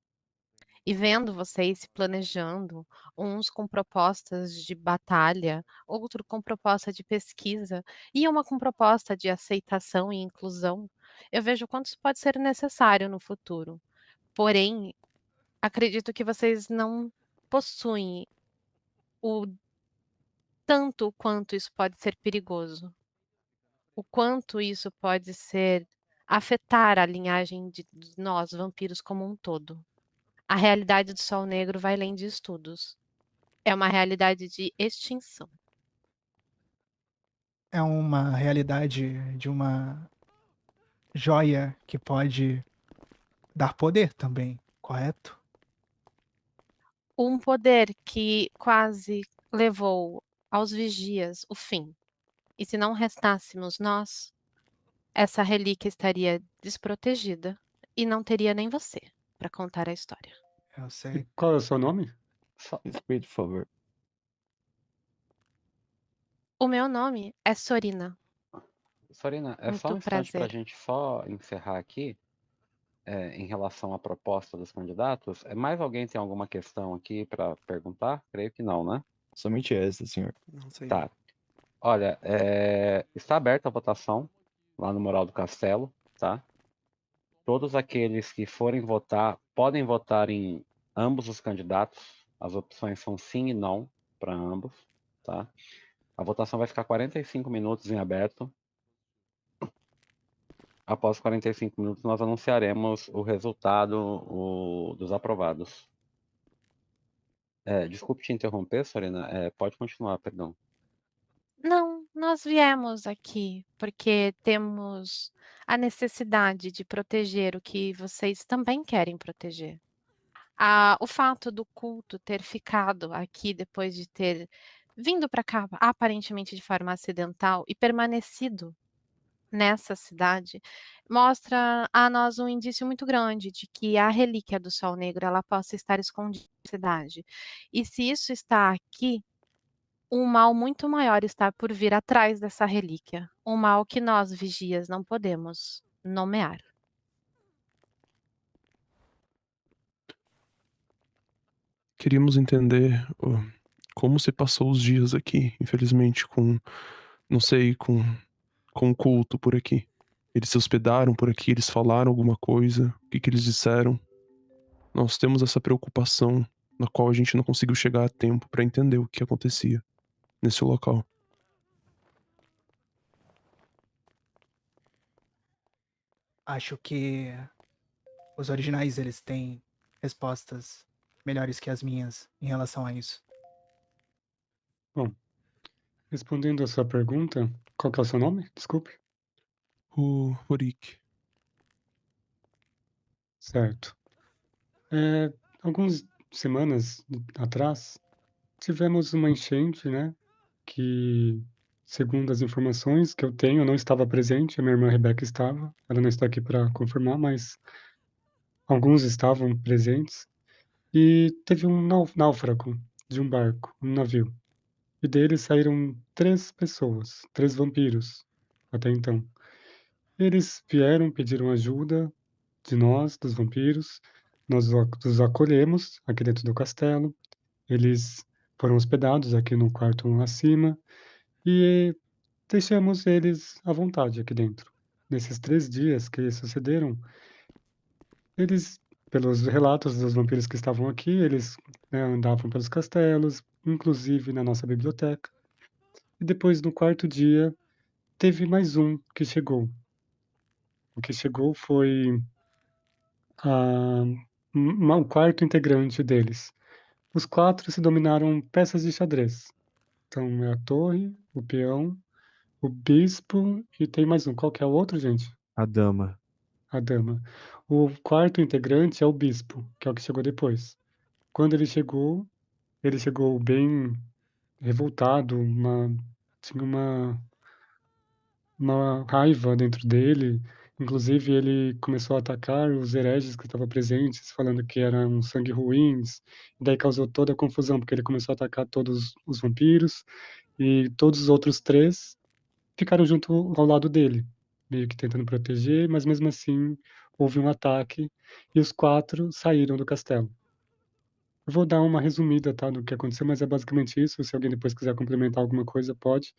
E vendo vocês se planejando, uns com propostas de batalha, outro com proposta de pesquisa, e uma com proposta de aceitação e inclusão, eu vejo quanto isso pode ser necessário no futuro. Porém, acredito que vocês não possuem o tanto quanto isso pode ser perigoso. O quanto isso pode ser afetar a linhagem de nós, vampiros, como um todo. A realidade do Sol Negro vai além de estudos. É uma realidade de extinção. É uma realidade de uma joia que pode dar poder também, correto? Um poder que quase levou aos vigias o fim. E se não restássemos nós, essa relíquia estaria desprotegida e não teria nem você para contar a história. Eu E sei. qual é o seu nome? Respeito, por favor. O meu nome é Sorina. Sorina, é só Muito um instante para a prazer. gente só encerrar aqui, em relação à proposta dos candidatos. Mais alguém tem alguma questão aqui para perguntar? Creio que não, né? Somente essa, senhor. Não sei. Tá. Olha, está aberta a votação lá no Moral do Castelo, tá? Todos aqueles que forem votar podem votar em ambos os candidatos. As opções são sim e não para ambos, tá? A votação vai ficar 45 minutos em aberto. Após 45 minutos, nós anunciaremos o resultado dos aprovados. Desculpe te interromper, Sorina. Pode continuar, perdão. Não, nós viemos aqui porque temos a necessidade de proteger o que vocês também querem proteger. O fato do culto ter ficado aqui depois de ter vindo para cá aparentemente de forma acidental e permanecido nessa cidade, mostra a nós um indício muito grande de que a relíquia do Sol Negro ela possa estar escondida na cidade. E se isso está aqui, um mal muito maior está por vir atrás dessa relíquia, um mal que nós, vigias, não podemos nomear. Queríamos entender como se passou os dias aqui, infelizmente, não sei, com o culto por aqui. Eles se hospedaram por aqui, eles falaram alguma coisa, o que eles disseram? Nós temos essa preocupação na qual a gente não conseguiu chegar a tempo para entender o que acontecia nesse local. Acho que os originais eles têm respostas melhores que as minhas em relação a isso. Bom, respondendo a sua pergunta, qual que é o seu nome? Desculpe. O Horik. Certo. Algumas semanas atrás, tivemos uma enchente, né? Que segundo as informações que eu tenho, eu não estava presente, a minha irmã Rebeca estava. Ela não está aqui para confirmar, mas alguns estavam presentes. E teve um náufrago de um barco, um navio. E dele saíram 3 pessoas, 3 vampiros, até então. Eles vieram, pediram ajuda de nós, dos vampiros. Nós os acolhemos aqui dentro do castelo. Eles foram hospedados aqui no quarto acima e deixamos eles à vontade aqui dentro. Nesses 3 dias que sucederam, eles, pelos relatos dos vampiros que estavam aqui, eles, né, andavam pelos castelos, inclusive na nossa biblioteca. E depois, no 4º dia, teve mais um que chegou. O que chegou foi o 4º integrante deles. Os 4 se dominaram peças de xadrez. Então é a torre, o peão, o bispo e tem mais um. Qual que é o outro, gente? A dama. A dama. O 4º integrante é o bispo, que é o que chegou depois. Quando ele chegou bem revoltado, tinha uma raiva dentro dele. Inclusive, ele começou a atacar os hereges que estavam presentes, falando que eram sangue ruins. E daí causou toda a confusão, porque ele começou a atacar todos os vampiros e todos os outros 3 ficaram junto ao lado dele, meio que tentando proteger, mas mesmo assim houve um ataque e os 4 saíram do castelo. Eu vou dar uma resumida, tá, do que aconteceu, mas é basicamente isso. Se alguém depois quiser complementar alguma coisa, pode.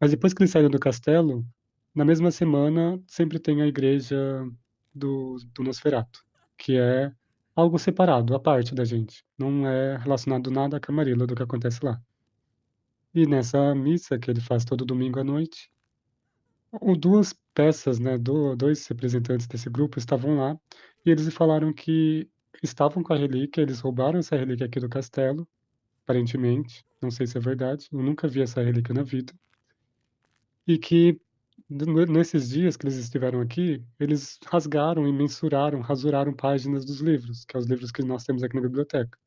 Mas depois que eles saíram do castelo, na mesma semana sempre tem a igreja do Nosferatu, que é algo separado, à parte da gente. Não é relacionado nada à Camarilla do que acontece lá. E nessa missa que ele faz todo domingo à noite, 2 peças, né, 2 representantes desse grupo estavam lá e eles falaram que estavam com a relíquia, eles roubaram essa relíquia aqui do castelo, aparentemente, não sei se é verdade, eu nunca vi essa relíquia na vida. E que nesses dias que eles estiveram aqui, eles rasgaram e mensuraram, rasuraram páginas dos livros, que é os livros que nós temos aqui na biblioteca.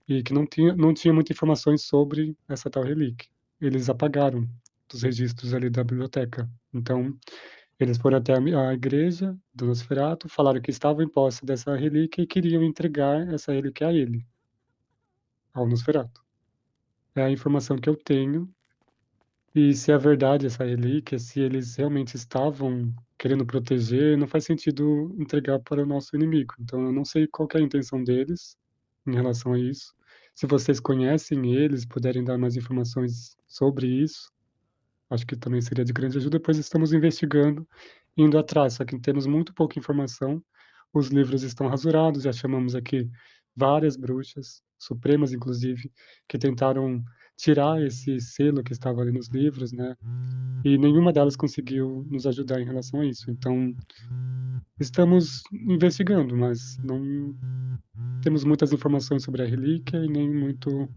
E que não tinha muitas informações sobre essa tal relíquia. Eles apagaram dos registros ali da biblioteca. Então, eles foram até a igreja do Nosferatu, falaram que estavam em posse dessa relíquia e queriam entregar essa relíquia a ele, ao Nosferatu. É a informação que eu tenho. E se é verdade essa relíquia, se eles realmente estavam querendo proteger, não faz sentido entregar para o nosso inimigo. Então eu não sei qual que é a intenção deles em relação a isso. Se vocês conhecem eles, puderem dar mais informações sobre isso, acho que também seria de grande ajuda, pois estamos investigando, indo atrás, só que temos muito pouca informação. Os livros estão rasurados, já chamamos aqui várias bruxas, supremas inclusive, que tentaram tirar esse selo que estava ali nos livros, né, e nenhuma delas conseguiu nos ajudar em relação a isso. Então, estamos investigando, mas não temos muitas informações sobre a relíquia e nem muito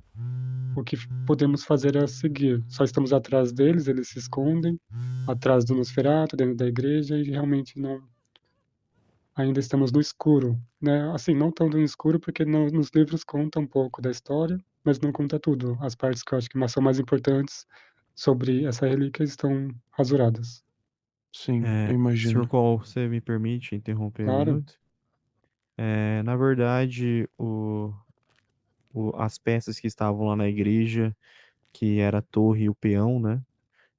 o que podemos fazer a seguir. Só estamos atrás deles, eles se escondem atrás do Nosferatu, dentro da igreja, e realmente ainda estamos no escuro, né? Assim, não tão no escuro, porque nos livros conta um pouco da história, mas não conta tudo. As partes que eu acho que são mais importantes sobre essa relíquia estão rasuradas. Sim, eu Sr. imagino. Cole, você me permite interromper um Claro. minuto? Na verdade, as peças que estavam lá na igreja, que era a torre e o peão, né?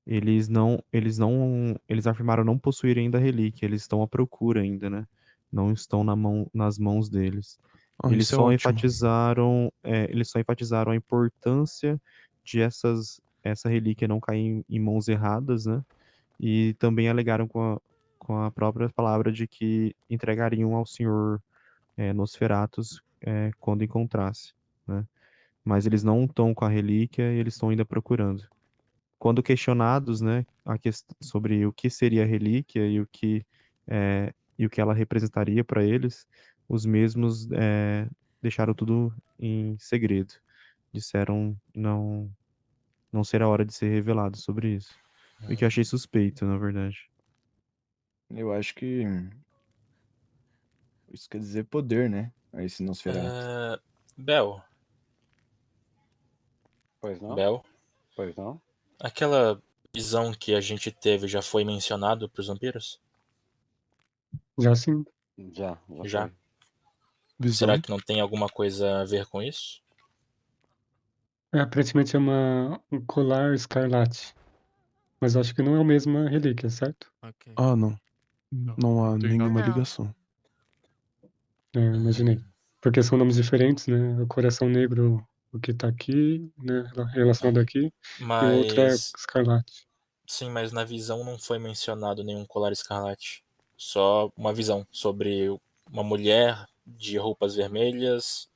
Eles afirmaram não possuir ainda a relíquia, eles estão à procura ainda, né? Não estão nas mãos deles. Ah, Eles isso é só ótimo. enfatizaram a importância de essa relíquia não cair em mãos erradas, né? E também alegaram com a própria palavra de que entregariam ao senhor Nosferatus quando encontrasse, né? Mas eles não estão com a relíquia e eles estão ainda procurando. Quando questionados, né, sobre o que seria a relíquia e o que ela representaria para eles, os mesmos deixaram tudo em segredo. Disseram não ser a hora de ser revelado sobre isso. O que eu achei suspeito, na verdade. Eu acho que isso quer dizer poder, né? A esse Nosferatu. Bel, Pois não? Bel, Pois não? aquela visão que a gente teve já foi mencionado para os vampiros? Já sim. Já? Visão? Será que não tem alguma coisa a ver com isso? Aparentemente é um colar escarlate. Mas eu acho que não é a mesma relíquia, certo? Ah, não. Não há nenhuma Não. ligação. Imaginei. Porque são nomes diferentes, né? O coração negro, o que tá aqui, né? Relacionado aqui, e o outro é Mas. escarlate. Sim, mas na visão não foi mencionado nenhum colar escarlate. Só uma visão sobre uma mulher de roupas vermelhas,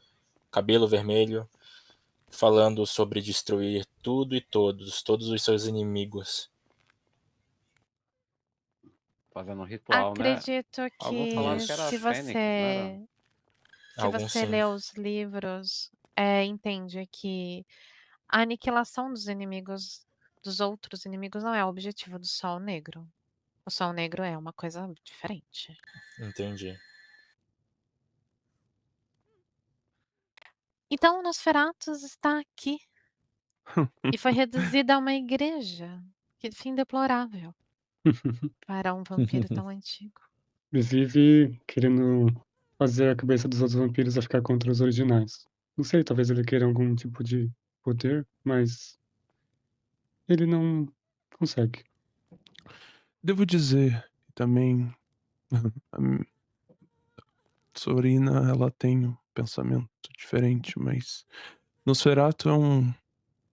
cabelo vermelho, falando sobre destruir tudo e todos os seus inimigos. Fazendo um ritual, né? Acredito Alguns falaram que que era a se Fênix, não era? se Alguns você sim. lê os livros, entende que a aniquilação dos inimigos, dos outros inimigos, não é o objetivo do Sol Negro. O Sol Negro é uma coisa diferente. Entendi. Então o Nosferatus está aqui. E foi reduzido a uma igreja. Que fim deplorável para um vampiro tão antigo. Ele vive querendo fazer a cabeça dos outros vampiros a ficar contra os originais. Não sei, talvez ele queira algum tipo de poder, mas ele não consegue. Devo dizer também, a Sorina, ela tem um pensamento diferente, mas Nosferatu é um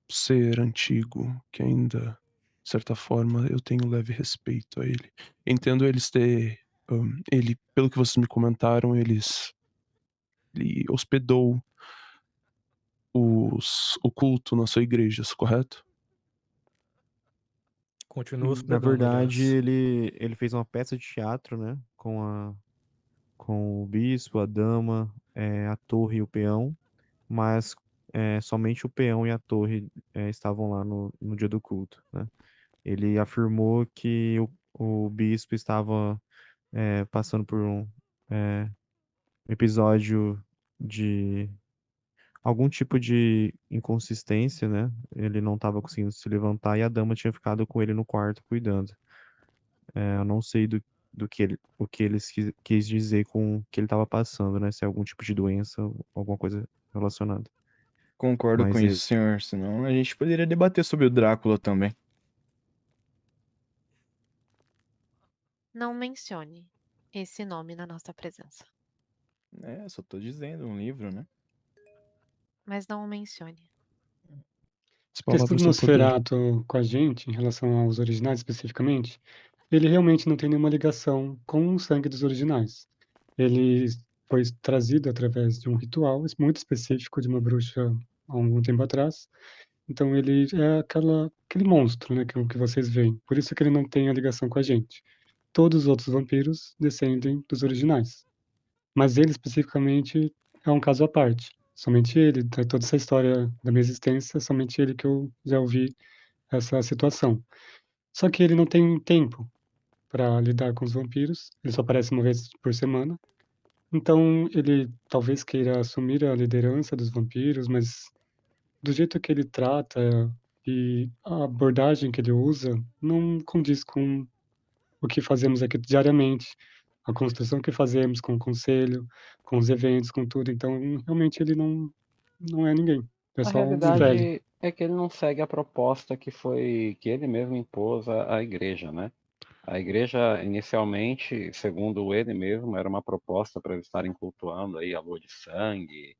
ser antigo que ainda, de certa forma, eu tenho leve respeito a ele. Entendo eles ter, ele, pelo que vocês me comentaram, ele hospedou o culto na sua igreja, correto? Continua Na hospedando, verdade, aliás. ele fez uma peça de teatro, né, com o bispo, a dama, a torre e o peão, mas somente o peão e a torre estavam lá no dia do culto, né. Ele afirmou que o bispo estava passando por um episódio de algum tipo de inconsistência, né. Ele não estava conseguindo se levantar e a dama tinha ficado com ele no quarto cuidando. Eu não sei o que ele quis dizer com o que ele estava passando, né, se é algum tipo de doença ou alguma coisa relacionada. Concordo com Mas isso, senhor. Senão a gente poderia debater sobre o Drácula também. Não mencione esse nome na nossa presença. Só tô dizendo, um livro, né? Mas não o mencione. As A questão palavras do têm poder. Nosferatu com a gente, em relação aos originais especificamente, ele realmente não tem nenhuma ligação com o sangue dos originais. Ele foi trazido através de um ritual muito específico de uma bruxa há algum tempo atrás. Então ele é aquele monstro, né, que vocês veem. Por isso que ele não tem a ligação com a gente. Todos os outros vampiros descendem dos originais. Mas ele especificamente é um caso à parte. Somente ele, toda essa história da minha existência, somente ele que eu já ouvi essa situação. Só que ele não tem tempo para lidar com os vampiros, ele só aparece uma vez por semana. Então ele talvez queira assumir a liderança dos vampiros, mas do jeito que ele trata e a abordagem que ele usa não condiz com o que fazemos aqui diariamente, a construção que fazemos com o conselho, com os eventos, com tudo. Então, realmente ele não é ninguém, é A só um velho. realidade é que ele não segue a proposta que ele mesmo impôs à igreja, né. A igreja inicialmente, segundo ele mesmo, era uma proposta para eles estarem cultuando aí a lua de sangue,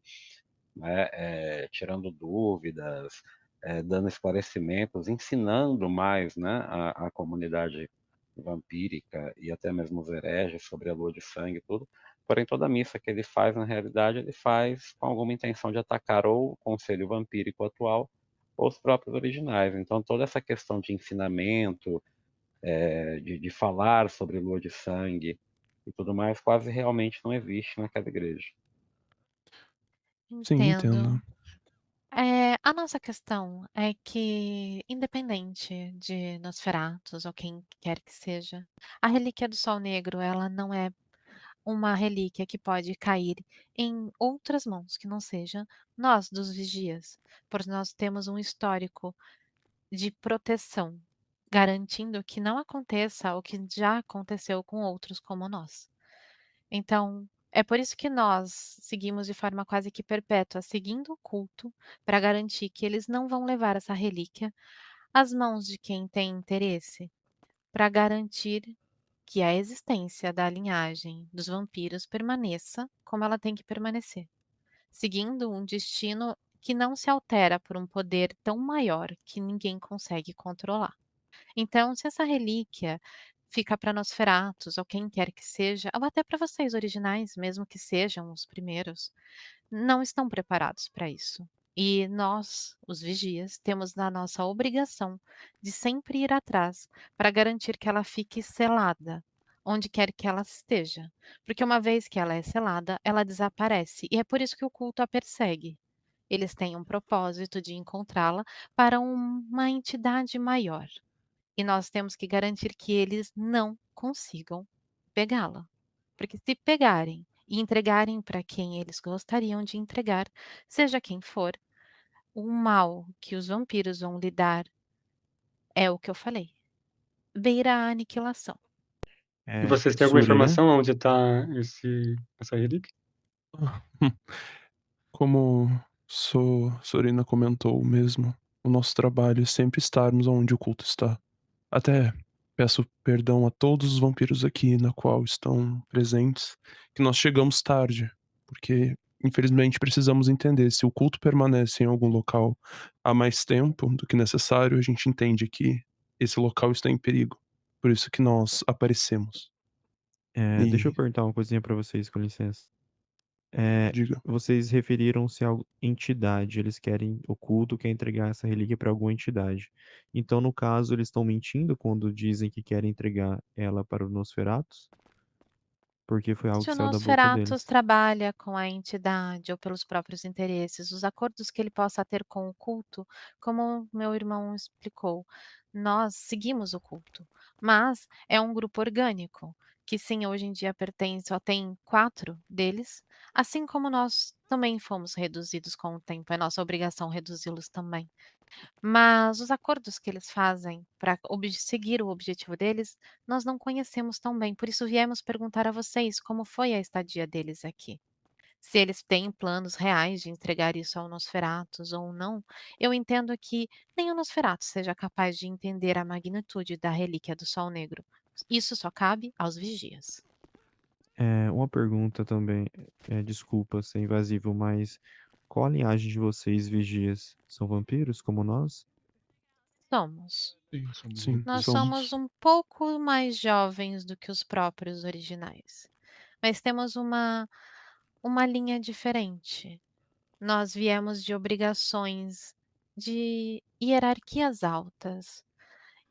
né, tirando dúvidas, dando esclarecimentos, ensinando mais, né, a comunidade vampírica e até mesmo os hereges sobre a lua de sangue e tudo. Porém, toda missa que ele faz, na realidade, ele faz com alguma intenção de atacar ou o conselho vampírico atual ou os próprios originais. Então, toda essa questão de ensinamento, de falar sobre lua de sangue e tudo mais, quase realmente não existe naquela igreja. Sim, entendo. Entendo. A nossa questão é que, independente de Nosferatus ou quem quer que seja, a relíquia do Sol Negro, ela não é uma relíquia que pode cair em outras mãos, que não seja nós, dos vigias, pois nós temos um histórico de proteção garantindo que não aconteça o que já aconteceu com outros como nós. Então, é por isso que nós seguimos de forma quase que perpétua, seguindo o culto, para garantir que eles não vão levar essa relíquia às mãos de quem tem interesse, para garantir que a existência da linhagem dos vampiros permaneça como ela tem que permanecer, seguindo um destino que não se altera por um poder tão maior que ninguém consegue controlar. Então, se essa relíquia fica para Nosferatus ou quem quer que seja, ou até para vocês originais, mesmo que sejam os primeiros, não estão preparados para isso. E nós, os vigias, temos na nossa obrigação de sempre ir atrás para garantir que ela fique selada, onde quer que ela esteja. Porque uma vez que ela é selada, ela desaparece. E é por isso que o culto a persegue. Eles têm um propósito de encontrá-la para uma entidade maior. E nós temos que garantir que eles não consigam pegá-la. Porque se pegarem e entregarem para quem eles gostariam de entregar, seja quem for, o mal que os vampiros vão lidar é o que eu falei. Beira a aniquilação. E vocês têm alguma Surya? informação onde tá essa relíquia? Como Sorina comentou mesmo, o nosso trabalho é sempre estarmos onde o culto está. Até peço perdão a todos os vampiros aqui na qual estão presentes, que nós chegamos tarde, porque infelizmente precisamos entender se o culto permanece em algum local há mais tempo do que necessário, a gente entende que esse local está em perigo. Por isso que nós aparecemos. Deixa eu E perguntar uma coisinha pra vocês, com licença. diga. Vocês referiram-se a entidade, eles querem, o culto quer entregar essa relíquia para alguma entidade. Então, no caso, eles estão mentindo quando dizem que querem entregar ela para o Nosferatus? Porque foi algo Se que o saiu da boca Nosferatus deles. trabalha com a entidade ou pelos próprios interesses, os acordos que ele possa ter com o culto, como meu irmão explicou, nós seguimos o culto, mas é um grupo orgânico, que sim, hoje em dia pertence, só tem 4 deles, assim como nós também fomos reduzidos com o tempo, é nossa obrigação reduzi-los também. Mas os acordos que eles fazem para seguir o objetivo deles, nós não conhecemos tão bem, por isso viemos perguntar a vocês como foi a estadia deles aqui. Se eles têm planos reais de entregar isso ao Nosferatus ou não, eu entendo que nem o Nosferatus seja capaz de entender a magnitude da relíquia do Sol Negro. Isso só cabe aos vigias. Uma pergunta também, desculpa ser invasivo, mas qual a linhagem de vocês, vigias? São vampiros como nós? Somos. Sim, Nós somos. somos um pouco mais jovens do que os próprios originais, mas temos uma linha diferente. Nós viemos de obrigações de hierarquias altas,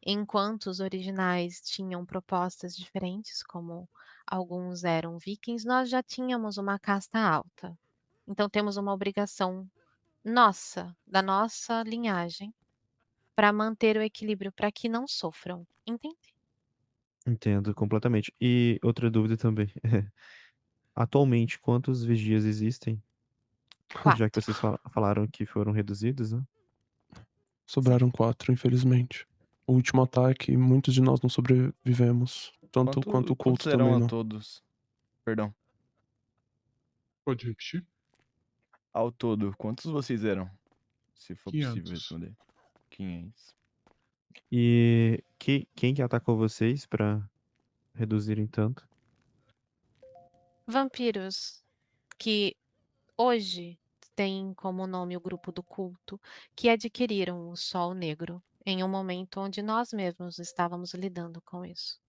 enquanto os originais tinham propostas diferentes, como alguns eram vikings, nós já tínhamos uma casta alta. Então temos uma obrigação nossa, da nossa linhagem, para manter o equilíbrio, para que não sofram, entende? Entendo completamente. E outra dúvida também. Atualmente, quantos vigias existem? Já que 4. vocês falaram que foram reduzidos, né? Sobraram 4, infelizmente. O último ataque, muitos de nós não sobrevivemos. Tanto quanto o Quantos culto eram também a não. todos? Perdão. Pode repetir? Ao todo, quantos vocês eram? Se for possível 500. responder. 500. E quem que atacou vocês pra reduzirem tanto? Vampiros que hoje têm como nome o grupo do culto, que adquiriram o Sol Negro em um momento onde nós mesmos estávamos lidando com isso.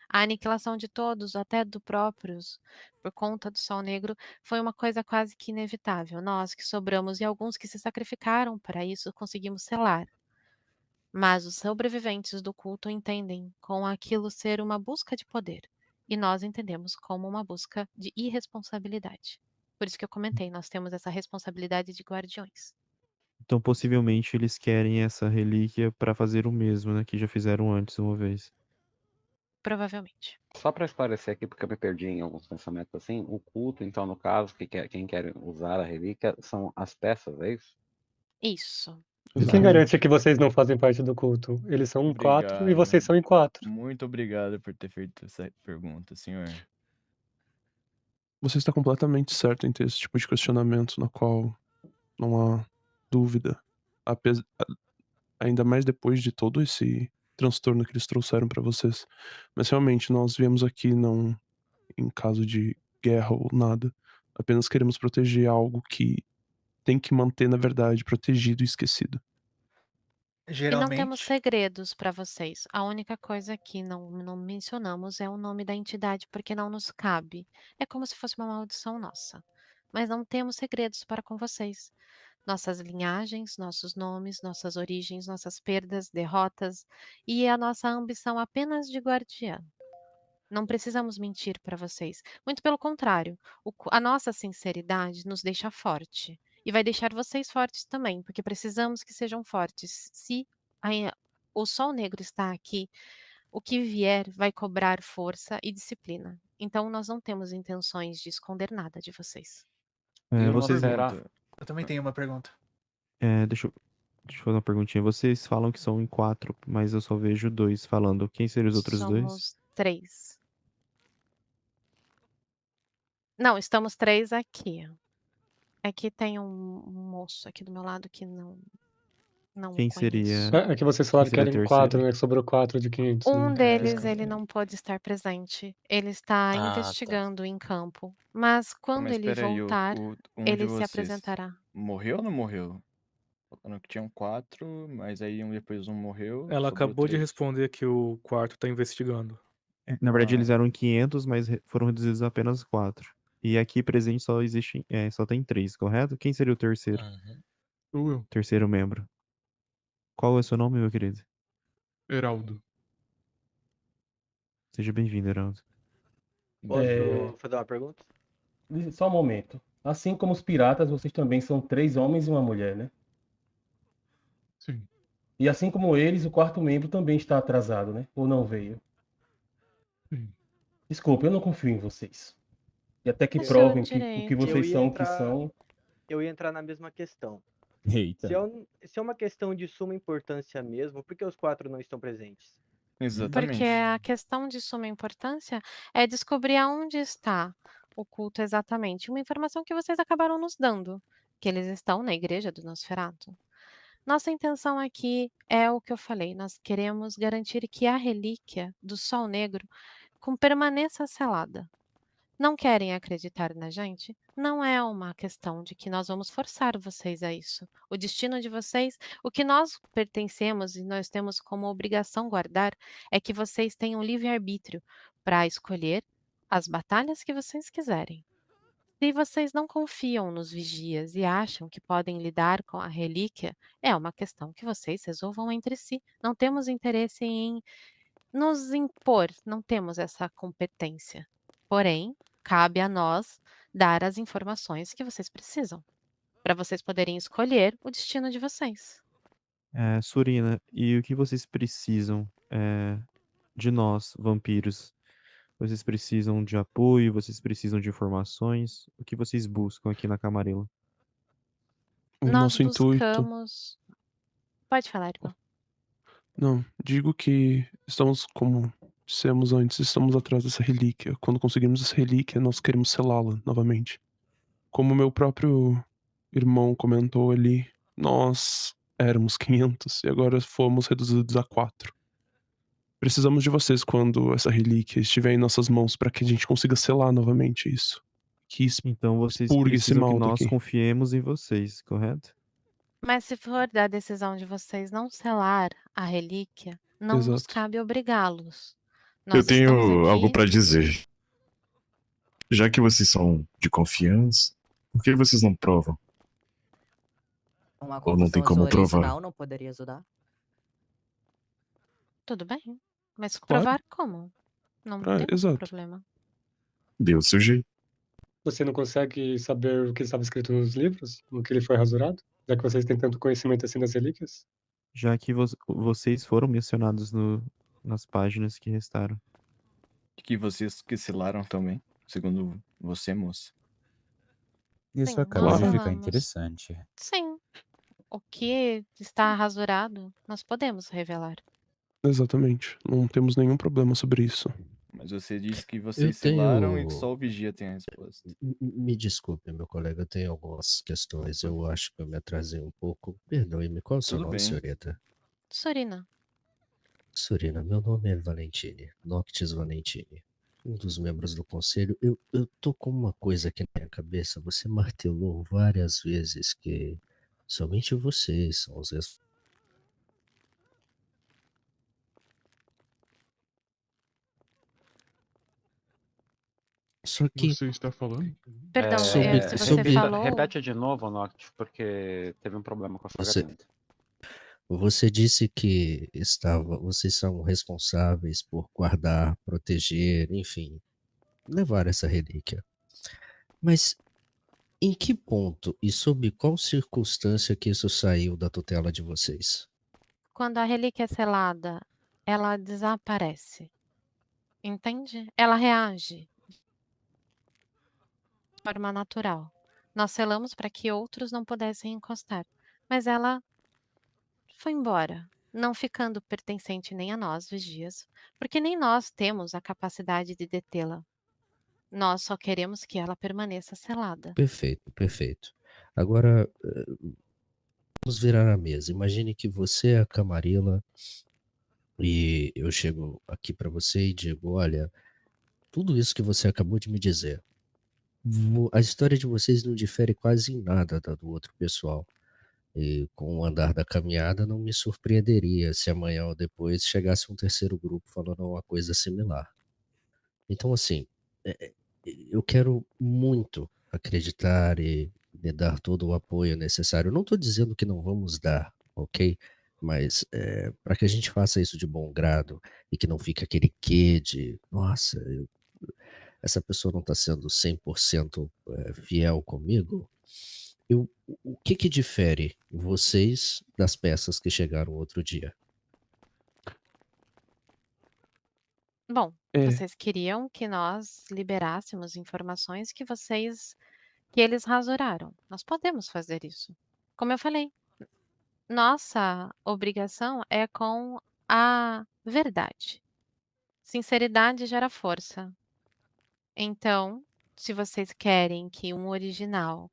A aniquilação de todos, até do próprios, por conta do Sol Negro, foi uma coisa quase que inevitável. Nós que sobramos e alguns que se sacrificaram para isso conseguimos selar. Mas os sobreviventes do culto entendem com aquilo ser uma busca de poder, e nós entendemos como uma busca de irresponsabilidade. Por isso que eu comentei, nós temos essa responsabilidade de guardiões. Então, possivelmente, eles querem essa relíquia pra fazer o mesmo, né? Que já fizeram antes uma vez. Provavelmente. Só para esclarecer aqui, porque eu me perdi em alguns pensamentos assim, o culto, então, no caso, quem quer usar a relíquia são as peças, é isso? Isso. E quem Exatamente. garante que vocês não fazem parte do culto? Eles são 4 e vocês são em 4. Muito obrigado por ter feito essa pergunta, senhor. Você está completamente certo em ter esse tipo de questionamento, na qual não há dúvida. Ainda mais depois de todo esse transtorno que eles trouxeram pra vocês. Mas realmente, nós viemos aqui não em caso de guerra ou nada. Apenas queremos proteger algo que tem que manter, na verdade, protegido e esquecido. E não temos Geralmente. segredos para vocês. A única coisa que não mencionamos é o nome da entidade, porque não nos cabe. É como se fosse uma maldição nossa. Mas não temos segredos para com vocês. Nossas linhagens, nossos nomes, nossas origens, nossas perdas, derrotas e a nossa ambição apenas de guardiã. Não precisamos mentir para vocês. Muito pelo contrário, a nossa sinceridade nos deixa forte. E vai deixar vocês fortes também, porque precisamos que sejam fortes. Se o Sol Negro está aqui, o que vier vai cobrar força e disciplina. Então, nós não temos intenções de esconder nada de vocês. E uma Vocês. pergunta. Eu também tenho uma pergunta. Deixa eu fazer uma perguntinha. Vocês falam que são em 4, mas eu só vejo 2 falando. Quem seriam os outros 2? Somos 3. Não, estamos 3 aqui. Aqui tem um moço aqui do meu lado que não Quem conheço. seria. É que vocês Quem falaram que seria o eram em 4, terceiro? né? Que sobrou 4 de 500, Um né? deles, ele não pode estar presente. Ele está Ah, tá. investigando em campo. Mas quando Mas ele espera aí, voltar, um de ele se vocês apresentará. morreu ou não morreu? Falando que tinham 4, mas aí depois um morreu, Ela sobrou acabou de 3. responder que o quarto tá investigando. Na verdade, eles Ah. eram 500, mas foram reduzidos a apenas 4. E aqui presente só existe, só tem 3, correto? Quem seria o terceiro? Sou eu, Terceiro membro. Qual é o seu nome, meu querido? Heraldo. Seja bem-vindo, Heraldo. É, fazer uma pergunta? Só um momento. Assim como os piratas, vocês também são 3 homens e uma mulher, né? Sim. E assim como eles, o quarto membro também está atrasado, né? Ou não veio? Sim. Desculpa, eu não confio em vocês. E até que É seu provem o que direito. vocês são, o que são. Eu ia entrar na mesma questão. Eita. Se é uma questão de suma importância mesmo, por que os 4 não estão presentes? Porque a questão de suma importância é descobrir aonde está o culto exatamente. Uma informação que vocês acabaram nos dando, que eles estão na igreja do Nosferatu. Nossa intenção aqui é o que eu falei, nós queremos garantir que a relíquia do Sol Negro permaneça selada. Não querem acreditar na gente? Não é uma questão de que nós vamos forçar vocês a isso. O destino de vocês, o que nós pertencemos e nós temos como obrigação guardar, é que vocês tenham livre-arbítrio para escolher as batalhas que vocês quiserem. Se vocês não confiam nos vigias e acham que podem lidar com a relíquia, é uma questão que vocês resolvam entre si. Não temos interesse em nos impor, não temos essa competência. Porém, cabe a nós dar as informações que vocês precisam, para vocês poderem escolher o destino de vocês. Surina, e o que vocês precisam de nós, vampiros? Vocês precisam de apoio? Vocês precisam de informações? O que vocês buscam aqui na Camarilla? O Nós nosso intuito. buscamos. Pode falar, irmão. Não, digo que estamos, como dissemos antes, estamos atrás dessa relíquia. Quando conseguirmos essa relíquia, nós queremos selá-la novamente. Como meu próprio irmão comentou ali, nós éramos 500 e agora fomos reduzidos a 4. Precisamos de vocês quando essa relíquia estiver em nossas mãos para que a gente consiga selar novamente isso. Que Então vocês expurgue esse precisam que mal nós daqui. confiemos em vocês, correto? Mas se for da decisão de vocês não selar a relíquia, não nos Exato. cabe obrigá-los. Eu Nós estamos tenho algo aqui. para dizer. Já que vocês são de confiança, por que vocês não provam? Uma Ou não tem confissão como provar? original não poderia ajudar? Tudo bem, mas Pode. provar como? Não temos exato. problema. Deu seu jeito. Você não consegue saber o que estava escrito nos livros? No que ele foi rasurado? Já que vocês têm tanto conhecimento assim das relíquias? Já que vocês foram mencionados nas páginas que restaram. Que vocês que selaram também, segundo você, moça. Isso Sim, acaba nós de ficar selamos. interessante. Sim. o que está rasurado, nós podemos revelar. Exatamente. Não temos nenhum problema sobre isso. Mas você disse que Eu vocês selaram e que tenho. só o vigia tem a resposta. Me desculpe, meu colega, eu tenho algumas questões. Eu acho que eu me atrasei um pouco. Perdoe-me, qual é o seu Tudo nome, bem. senhorita? Sorina, Sorina, meu nome é Valentini, Noctis Valentini, um dos membros do conselho. Eu tô com uma coisa aqui na minha cabeça. Você martelou várias vezes que somente vocês são os Só que Você está falando? perdão, sobre, se você sobre falou, Repete de novo, Noctis, porque teve um problema com a sua você, garganta. você disse que vocês são responsáveis por guardar, proteger, enfim, levar essa relíquia. Mas em que ponto e sob qual circunstância que isso saiu da tutela de vocês? quando a relíquia é selada, ela desaparece, entende? Ela reage de forma natural. Nós selamos para que outros não pudessem encostar, mas ela foi embora, não ficando pertencente nem a nós, vigias, porque nem nós temos a capacidade de detê-la. Nós só queremos que ela permaneça selada. Perfeito, perfeito. Agora, vamos virar a mesa. Imagine que você é a Camarilla e eu chego aqui para você e digo: olha, tudo isso que você acabou de me dizer, a história de vocês não difere quase em nada da do outro pessoal. E com o andar da caminhada, não me surpreenderia se amanhã ou depois chegasse um terceiro grupo falando uma coisa similar. Então, assim, eu quero muito acreditar e lhe dar todo o apoio necessário. Não estou dizendo que não vamos dar, ok? Mas para que a gente faça isso de bom grado e que não fique aquele quê de, nossa, essa pessoa não está sendo 100% fiel comigo, o que difere vocês das peças que chegaram outro dia? Bom, É, vocês queriam que nós liberássemos informações que eles rasuraram. Nós podemos fazer isso. Como eu falei, nossa obrigação é com a verdade. Sinceridade gera força. Então, se vocês querem que um original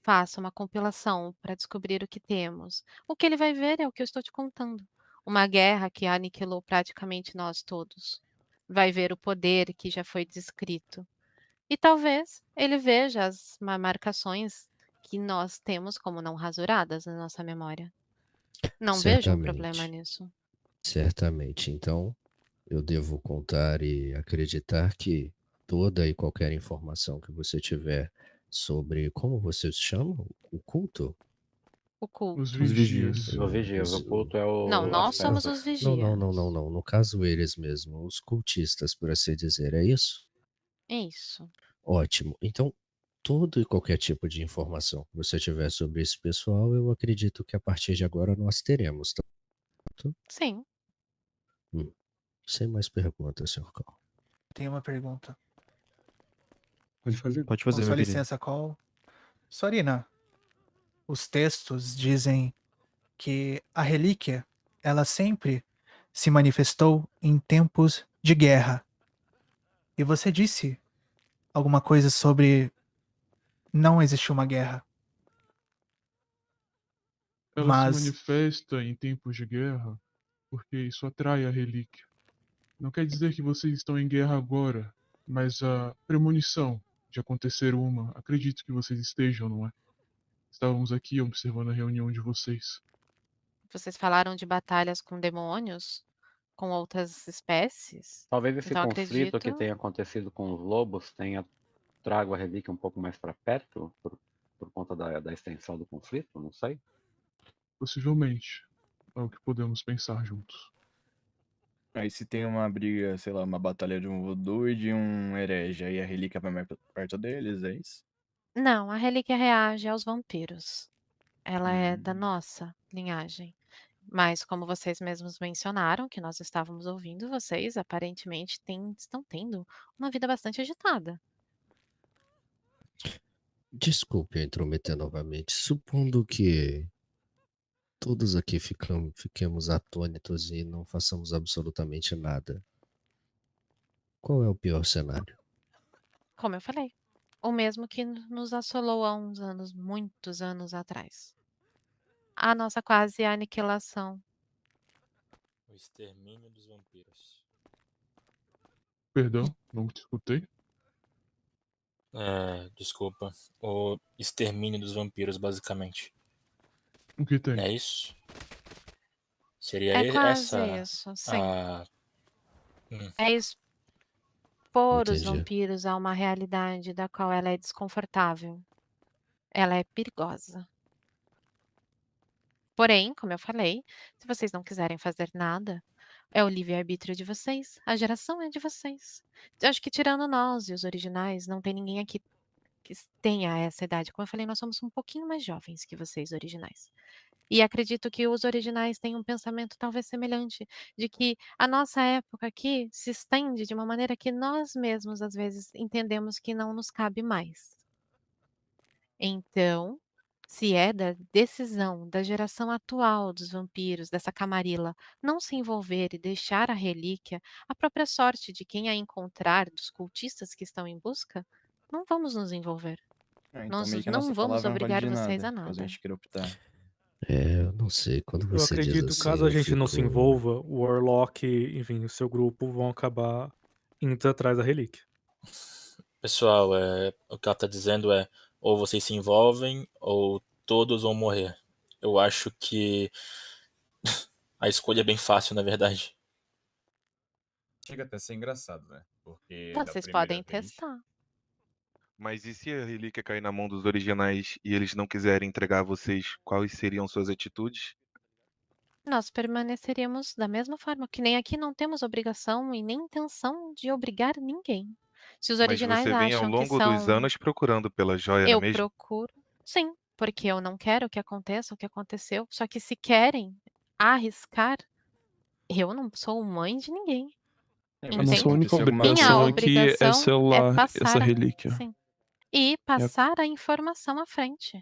faça uma compilação para descobrir o que temos, o que ele vai ver é o que eu estou te contando. Uma guerra que aniquilou praticamente nós todos. Vai ver o poder que já foi descrito. E talvez ele veja as marcações que nós temos como não rasuradas na nossa memória. Não vejo um problema Certamente, nisso. certamente. Então, eu devo contar e acreditar que toda e qualquer informação que você tiver sobre como vocês chamam o culto? O culto. os Os vigias. Os vigias, o culto é Não, as nós somos peças. os vigias. Não. No caso, eles mesmos, os cultistas, por assim dizer, é isso? Isso. Ótimo. Então, todo e qualquer tipo de informação que você tiver sobre esse pessoal, eu acredito que a partir de agora nós teremos, tá? Sim. Sem mais perguntas, Sr. Call. Tenho uma pergunta. Pode fazer. Pode Com fazer, sua meu querido. licença, Call. Sorina, os textos dizem que a relíquia, ela sempre se manifestou em tempos de guerra. E você disse alguma coisa sobre não existir uma guerra. Ela Mas se manifesta em tempos de guerra porque isso atrai a relíquia. Não quer dizer que vocês estão em guerra agora, mas a premonição de acontecer uma, acredito que vocês estejam, não é? Estávamos aqui observando a reunião de vocês. Vocês falaram de batalhas com demônios, com outras espécies. Talvez esse Então conflito que acredito. tenha acontecido com os lobos tenha trago a relíquia um pouco mais para perto, por conta da extensão do conflito, não sei. Possivelmente. É o que podemos pensar juntos. Aí se tem uma briga, sei lá, uma batalha de um voodoo e de um herege, aí a relíquia vai mais perto deles, é isso? Não, a relíquia reage aos vampiros. Ela é da nossa linhagem. Mas como vocês mesmos mencionaram, que nós estávamos ouvindo, vocês aparentemente estão tendo uma vida bastante agitada. Desculpe eu intrometer novamente. Supondo que todos aqui fiquemos atônitos e não façamos absolutamente nada. Qual é o pior cenário? Como eu falei, o mesmo que nos assolou há uns anos, muitos anos atrás. A nossa quase aniquilação. O extermínio dos vampiros. Perdão, não te escutei. Desculpa. O extermínio dos vampiros, basicamente. O que tem? É isso? Seria É quase essa isso, sim. a... É expor os Entendi. vampiros a uma realidade da qual ela é desconfortável. Ela é perigosa. Porém, como eu falei, se vocês não quiserem fazer nada, é o livre-arbítrio de vocês. A geração é de vocês. Eu acho que tirando nós e os originais, não tem ninguém aqui que tenha essa idade. Como eu falei, nós somos um pouquinho mais jovens que vocês, originais. E acredito que os originais têm um pensamento talvez semelhante, de que a nossa época aqui se estende de uma maneira que nós mesmos, às vezes, entendemos que não nos cabe mais. Então, se é da decisão da geração atual dos vampiros, dessa camarila, não se envolver e deixar a relíquia, a própria sorte de quem a encontrar, dos cultistas que estão em busca, não vamos nos envolver. Então Nós meio que a não nossa vamos palavra não vale obrigar de vocês nada, a caso a nada. gente queira optar. Eu não sei, quando Eu você diz acredito, assim, caso a eu gente não se fico... envolva, o Warlock, enfim, o seu grupo vão acabar indo atrás da relíquia. Pessoal, o que ela tá dizendo é ou vocês se envolvem ou todos vão morrer. Eu acho que a escolha é bem fácil, na verdade. Chega até a ser engraçado, né? Porque da Vocês primeira podem vez. testar. Mas e se a relíquia cair na mão dos originais e eles não quiserem entregar a vocês, quais seriam suas atitudes? Nós permaneceríamos da mesma forma, que nem aqui não temos obrigação e nem intenção de obrigar ninguém. Se os Mas originais você vem ao acham que longo dos são anos procurando pela joia, não é eu mesmo? procuro sim, porque eu não quero que aconteça o que aconteceu, só que se querem arriscar, eu não sou mãe de ninguém. A nossa Entende? única Minha obrigação aqui é obrigação é selar essa passar a relíquia. sim, e passar a informação à frente.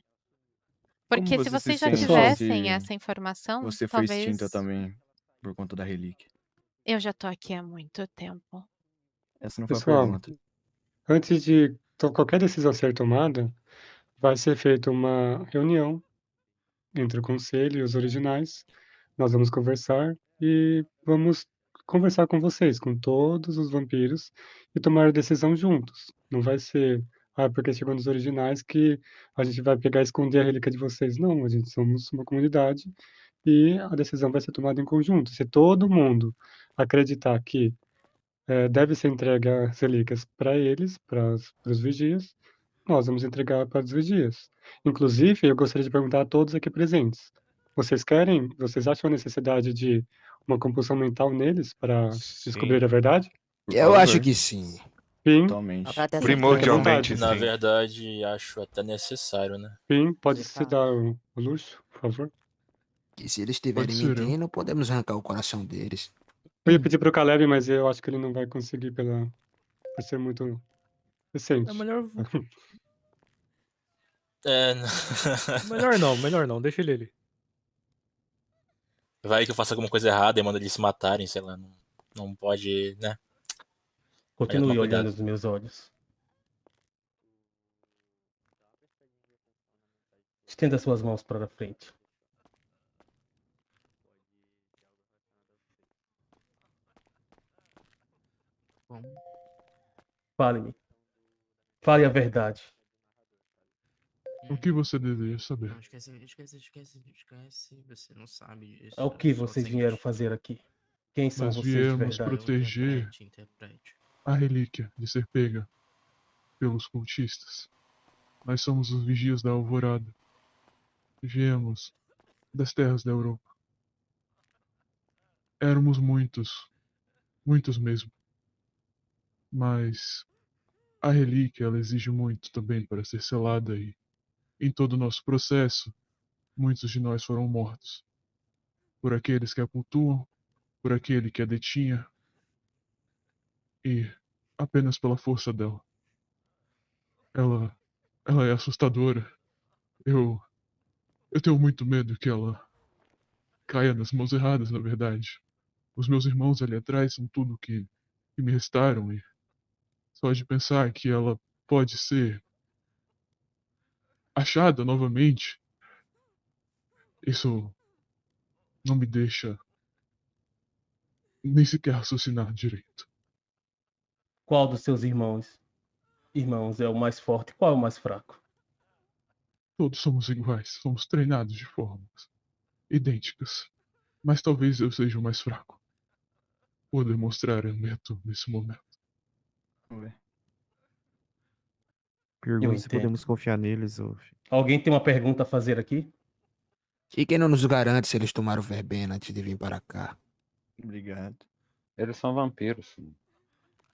Como Porque se você se vocês já sente tivessem se essa informação, você foi extinta talvez também por conta da relíquia? eu já tô aqui há muito tempo. Essa não foi a Pessoal, pergunta. antes de qualquer decisão ser tomada, vai ser feita uma reunião entre o conselho e os originais. Nós vamos conversar e vamos conversar com vocês, com todos os vampiros, e tomar a decisão juntos. Não vai ser, porque chegou nos originais que a gente vai pegar e esconder a relíquia de vocês. Não, a gente somos uma comunidade e a decisão vai ser tomada em conjunto. Se todo mundo acreditar que deve ser entregue as relíquias para eles, para os vigias, nós vamos entregar para os vigias. Inclusive, eu gostaria de perguntar a todos aqui presentes: vocês acham a necessidade de uma compulsão mental neles para descobrir a verdade? Eu acho que sim. Sim. Totalmente. Pra ter certeza. Primordialmente, Na sim. verdade, acho até necessário, né? Sim, pode se dar o luxo, por favor? E se eles estiverem ser eu. mentindo, podemos arrancar o coração deles. Eu ia pedir para o Caleb, mas eu acho que ele não vai conseguir por ser muito recente. É melhor. É. Melhor não, deixa ele ali. Vai que eu faça alguma coisa errada e manda eles se matarem, sei lá. Não pode, né? Continue tomar olhando cuidado. nos meus olhos. Estenda suas mãos para frente. Bom, Fale-me. Fale a verdade. O que você deseja saber? não, esquece. Você não sabe disso. É o que Só vocês seguinte. vieram fazer aqui? Quem são Nós vocês de viemos verdade? proteger Interprete. a relíquia de ser pega pelos cultistas. Nós somos os vigias da Alvorada. Viemos das terras da Europa. Éramos muitos mesmo. Mas a relíquia ela exige muito também para ser selada e em todo o nosso processo, muitos de nós foram mortos. Por aqueles que a cultuam, por aquele que a detinha e apenas pela força dela. Ela é assustadora. Eu tenho muito medo que ela caia nas mãos erradas, na verdade. Os meus irmãos ali atrás são tudo que me restaram e só de pensar que ela pode ser achada novamente, isso não me deixa nem sequer raciocinar direito. Qual dos seus irmãos é o mais forte? Qual é o mais fraco? Todos somos iguais, somos treinados de formas idênticas. Mas talvez eu seja o mais fraco. Vou demonstrar a Neto nesse momento. Pergunta se entendo. podemos confiar neles ou... Alguém tem uma pergunta a fazer aqui? E quem não nos garante se eles tomaram verbena antes de vir para cá? Obrigado. Eles são vampiros.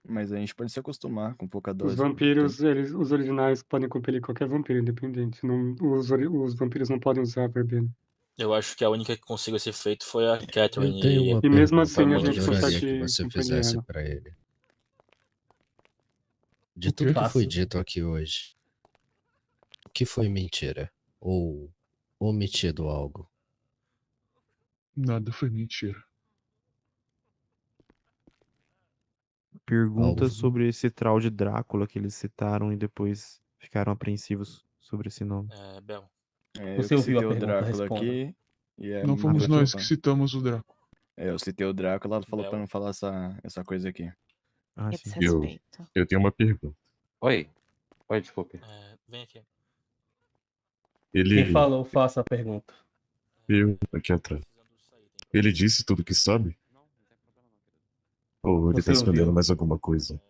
Mas a gente pode se acostumar com pouca Os dose. vampiros, os originais podem compelir qualquer vampiro, independente. Não, os vampiros não podem usar a verbena. Eu acho que a única que conseguiu esse feito foi a Catherine. Eu tenho uma E mesmo pergunta assim que a eu gente adoraria consegue que você compreender fizesse ela. para ele. De O tudo quê? que foi dito aqui hoje, o que foi mentira? Ou omitido algo? Nada foi mentira. Pergunta Algo- sobre esse tal de Drácula que eles citaram e depois ficaram apreensivos sobre esse nome. Bel. É, Você eu ouviu a citei o pergunta, Drácula responda. aqui e é Não fomos muito nós que fã. citamos o Drácula. É, eu citei o Drácula, ela falou Bel. pra não falar essa coisa aqui. Ah, Que sim. desrespeito. Eu tenho uma pergunta. Oi. Oi, desculpe. Vem aqui. Ele... Quem falou, faça a pergunta. Eu, aqui atrás. Ele disse tudo que sabe? Ou ele Você tá escondendo ouviu? mais alguma coisa?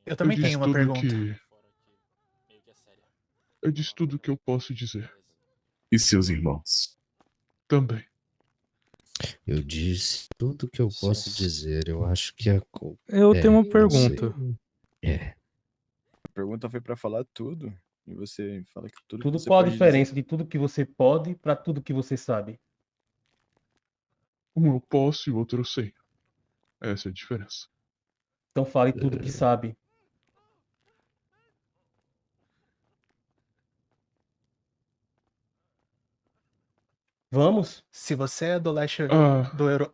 Eu também disse tenho uma tudo pergunta. Eu disse tudo que eu posso dizer. E seus irmãos? Também. Eu disse tudo que eu posso dizer. Eu acho que Eu tenho uma não sei. pergunta. É. A pergunta foi pra falar tudo. E você fala que tudo que Tudo você qual a pode diferença de tudo que você pode para tudo que você sabe? Um eu posso e o outro eu sei. Essa é a diferença. Então fale tudo que sabe. Vamos? Se você é do leste Ah, do Euro...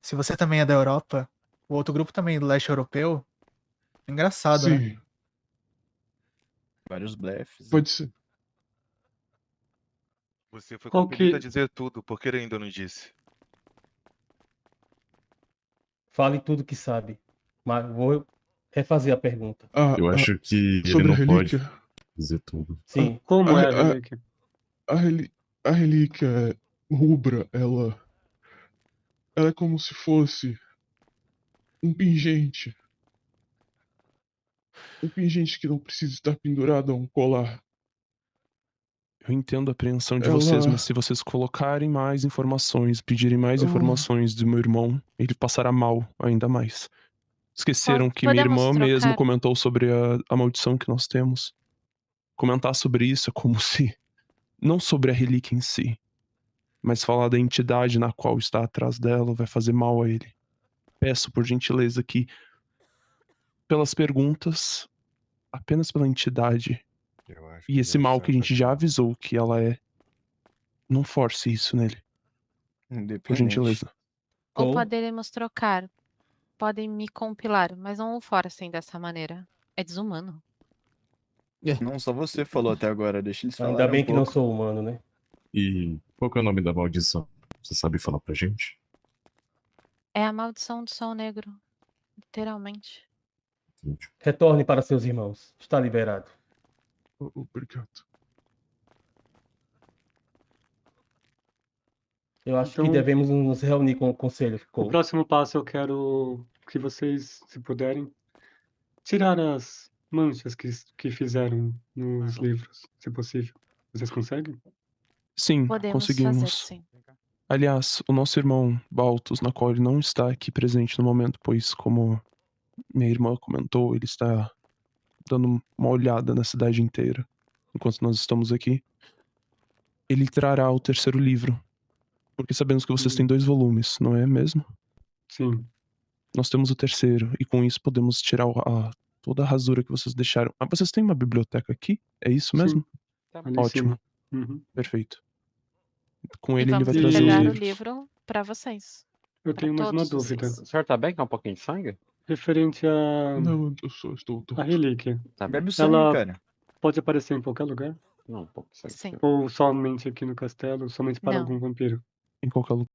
Se você também é da Europa, o outro grupo também é do leste europeu, engraçado, né? sim, Vários blefs. pode ser. Você foi Qual compelido que- a dizer tudo, por que ele ainda não disse? Fale tudo que sabe. Mas vou refazer a pergunta. Ah, Eu acho que ele sobre a não pode relíquia? dizer tudo. Sim. Como é a A- a- relíquia? A relíquia rubra, ela é como se fosse um pingente. Um pingente que não precisa estar pendurado a um colar. Eu entendo a apreensão de vocês, mas se vocês colocarem mais informações, pedirem mais informações do meu irmão, ele passará mal ainda mais. Esqueceram que minha Podemos irmã mesmo trocar? comentou sobre a maldição que nós temos. Comentar sobre isso é como se... Não sobre a relíquia em si, mas falar da entidade na qual está atrás dela vai fazer mal a ele. Peço por gentileza que, pelas perguntas, apenas pela entidade e esse mal que a gente já avisou que ela é, não force isso nele. Por Independente. gentileza. Ou poderemos trocar? Podem me compilar, mas não o forcem dessa maneira. É desumano. Não, só você falou até agora, deixa eles falarem Ainda bem um que não pouco. sou humano, né? E qual que é o nome da maldição? Você sabe falar pra gente? É a maldição do sol negro. Literalmente. Retorne para seus irmãos. Está liberado. Obrigado. Eu acho que Então- devemos nos reunir com o conselho. O próximo passo eu quero que vocês, se puderem, tirar as manchas que fizeram nos livros, se possível. Vocês conseguem? Sim, Podemos conseguimos. fazer, sim. Aliás, o nosso irmão Baltus, na qual ele não está aqui presente no momento, pois, como minha irmã comentou, ele está dando uma olhada na cidade inteira, enquanto nós estamos aqui. Ele trará o terceiro livro, porque sabemos que vocês têm 2 volumes, não é mesmo? Sim. Nós temos o terceiro, e com isso podemos tirar toda a rasura que vocês deixaram. Ah, vocês têm uma biblioteca aqui? É isso mesmo? Ali em Ótimo. cima. Uhum. Perfeito. Com E ele vai vamos trazer os entregar o livros. livro para vocês. Eu Para tenho mais uma todos dúvida. vocês. O senhor tá bem? Quer um pouquinho de sangue? Referente a Não, eu só estou a tonto. relíquia. Tá bem. Bebe o sangue, Ela cara. pode aparecer em qualquer lugar? Não, um pouco de sangue. Sim. Ou somente aqui no castelo, somente para Não. algum vampiro? Em qualquer lugar.